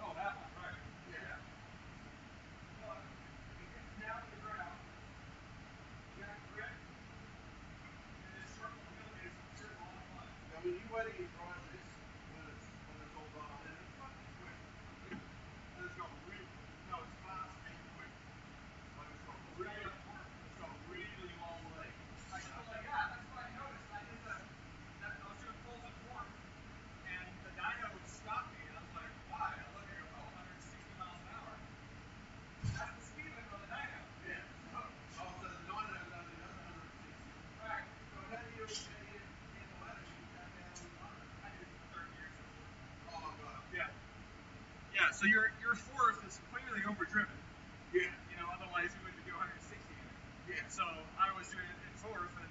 Oh, that one, right. Yeah. Well, it gets down to the ground. You got grip. And this circle wheelbase is a lot of fun. I mean, you wait till you drive this when it's all dialed in. It's fucking quick. And it's got really, no, it's fast and quick. Like it's got really long legs. Like, yeah, that's what I noticed. I did I was doing pulls and forks, and the dyno stopped me, and I was like, why? I look at it, 160 miles an hour. That's the speed limit on the dyno. Yeah. So the dyno only does 160. Right. So how do you handle that if you tap down on the 100? I did it for 30 years. Oh, God. Yeah. Yeah, so your fourth is clearly overdriven. Yeah. You know, otherwise you wouldn't do 160 in it. Yeah. So I was doing it in fourth, and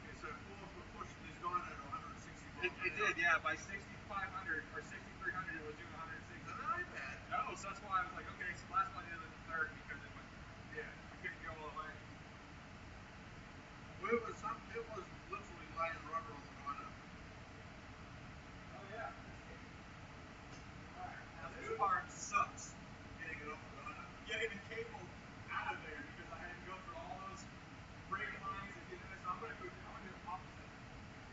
Okay, so fourth would push this dyno to 160 miles it did, yeah. By 6,500 or 6,300, it was doing 160. So that ain't bad. No, so that's why I was like, okay, so last one I did it in third because it went, Yeah. I couldn't go all the way. Well, it was literally laying rubber on the dyno. Oh yeah. Alright, now this part sucks. Getting it off the dyno. Getting the cable out of there because I had to go through all those brake lines and get this. I'm gonna do the opposite.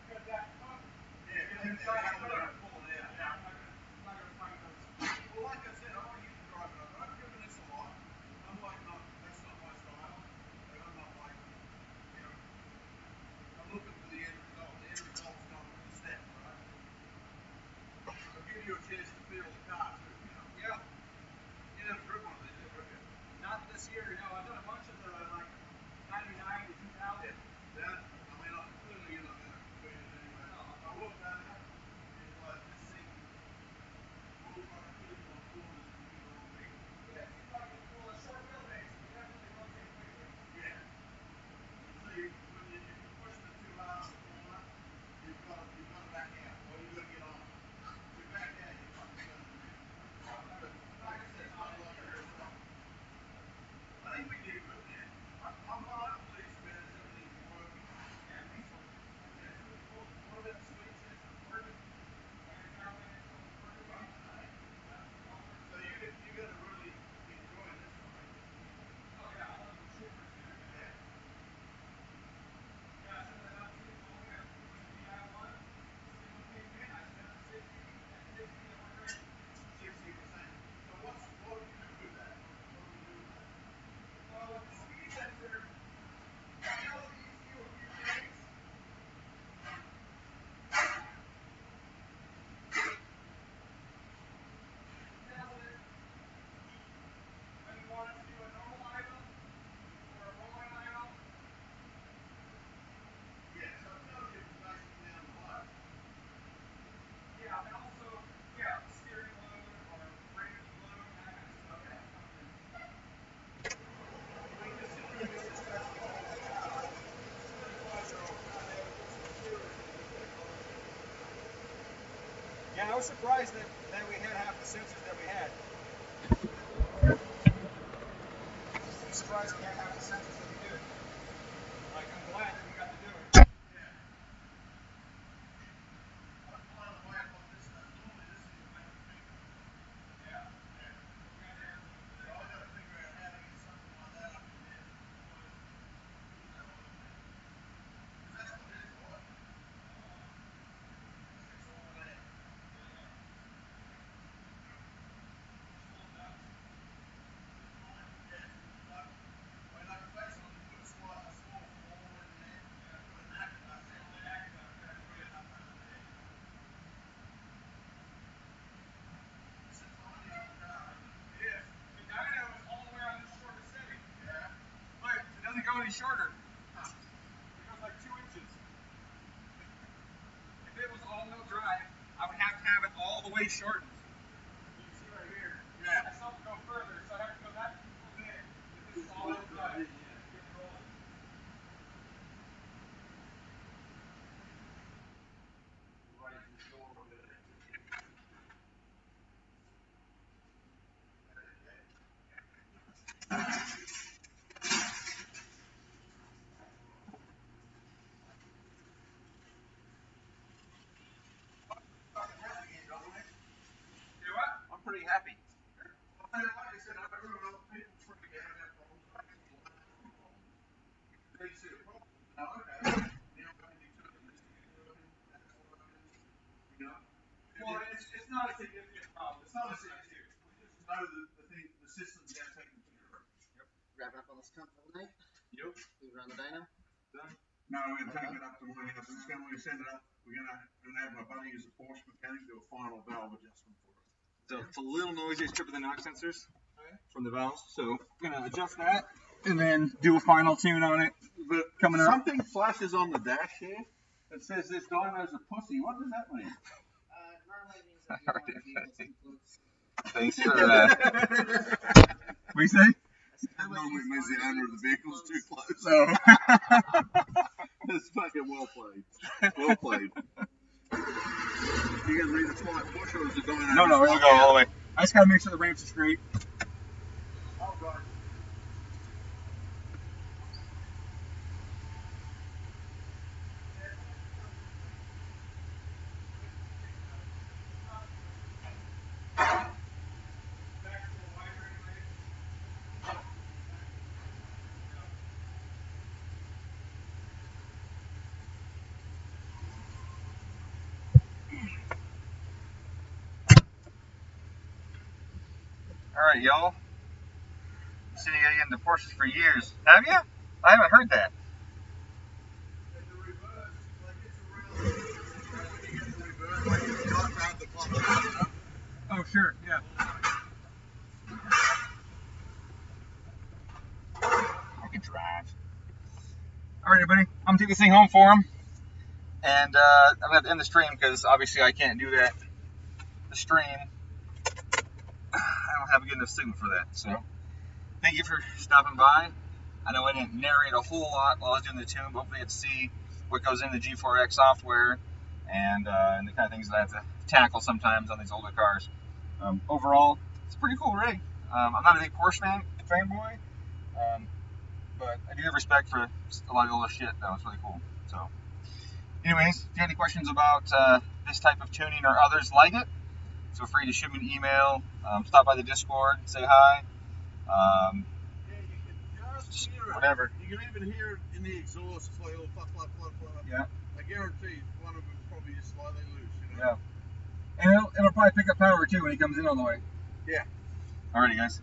Because that hook Yeah, is trying to pull it out. Yeah, I'm not gonna find those. Well, like I said, I want you to drive it up. I've driven this a lot. I'm like, no, that's not my style. Like, I'm not like, you know, I'm looking for the end result. The end result's not with the step, right? I'll give you a chance to feel the car too, you know. Yeah. You never driven one of these, have you? Not this year, no. I've done a bunch of the like 99 to 2000. That, I mean, clearly you're not going to do it anyway. I will tell you, is like this thing will productivity on corners and do the wrong thing. Yeah, it's like well, a short wheelbase, you definitely rotate quickly. Yeah. So when you push it too hard on the corner, you've got to back out, or you've got to get on. If you back out, you're fucking going to win. But like I said, it's not like your stuff. I think we did good, man. I'm pleased, man. Everything's working. Yeah, me too. Yeah. What about the speed sensor? Working? So you got to really enjoy this one, right? Oh yeah, I love the troopers, dude. Yeah. Yeah, I said that out too. Told me I pushed the I1, single came in, I set up 60, at 60, it worked great. 60%. So what do you do with that? What do we do with that? Well, with the speed sensor, I know it needs to do a few things. It tells it when you want it to do a normal idle or a rolling idle. Yeah, so it tells you basically on the low. Yeah, and also, yeah, steering load or braking load, that kind of stuff. Yeah. That comes in. I mean, considering this is such an old car, this 35-year-old car never put some steering in it. Yeah, I was surprised that we had half the sensors that we had. I'm surprised we had half the sensors that we did. Like, I'm glad that we got to do it. Yeah. I'm blown away at what this does. Normally this thing would make a finger. Yeah. Yeah. So I got to figure out how to get something like that up in there. Use that other thing. Because that's what it is, right? It's all there. Yeah. Like, I mean, I can basically put a small floor in there, put an actor down there, and bring it up over there. It's a tiny little car, isn't it? It is. The dyno is all the way on this shorter setting. Yeah. But it doesn't go any shorter. It goes like 2 inches. If it was all-wheel drive, I would have to have it all the way shortened. You can see right here. Yeah. I still have to go further, so I have to go that big. If this is all-wheel drive. Yeah. Get it rolling. Right. they see a problem. Now, okay, you know, when you took it, you know, well, it's not a significant problem. It's not a significant. We just know that the system's now taken care of. Yep. Wrapping up on this cup for the night. Yep. Move around the dyno. Done. No, we're going to take it up to my house. It's going to send it up. We're going to have my buddy who's a Porsche mechanic do a final valve adjustment for it. So it's a little noisy, it's tripping the knock sensors from the valves. So I'm gonna adjust that and then do a final tune on it. But coming up. Something flashes on the dash here that says this dyno's a pussy. What does that mean? Normally it means that you want the vehicle's too close. Thanks for what do you say? Normally it means the owner of the vehicle's too close. So It's fucking well played. Well played. You gonna need a slight push or is it going? no, it'll go all the way. I just gotta make sure the ramps are straight. Oh god. Alright, y'all. You said you gotta get into Porsches for years. Have you? I haven't heard that. Oh, sure, yeah. I can drive. Alright, everybody. I'm gonna take this thing home for him. And I'm gonna have to end the stream because obviously I can't do that. The stream. I don't have a good enough signal for that. So, thank you for stopping by. I know I didn't narrate a whole lot while I was doing the tune, but hopefully you get to see what goes into the G4x software and the kind of things that I have to tackle sometimes on these older cars. Overall, it's a pretty cool rig. I'm not a big Porsche fanboy, but I do have respect for a lot of the older shit. That was really cool. So, anyways, if you have any questions about this type of tuning or others like it, feel free to shoot me an email, stop by the Discord, say hi. Yeah, you can just hear it. Whatever. You can even hear it in the exhaust. It's like a little flap, flap, flap, flap. Yeah. I guarantee one of them is probably just slightly loose, you know? Yeah. And it'll probably pick up power too when he comes in on the way. Yeah. Alrighty, guys.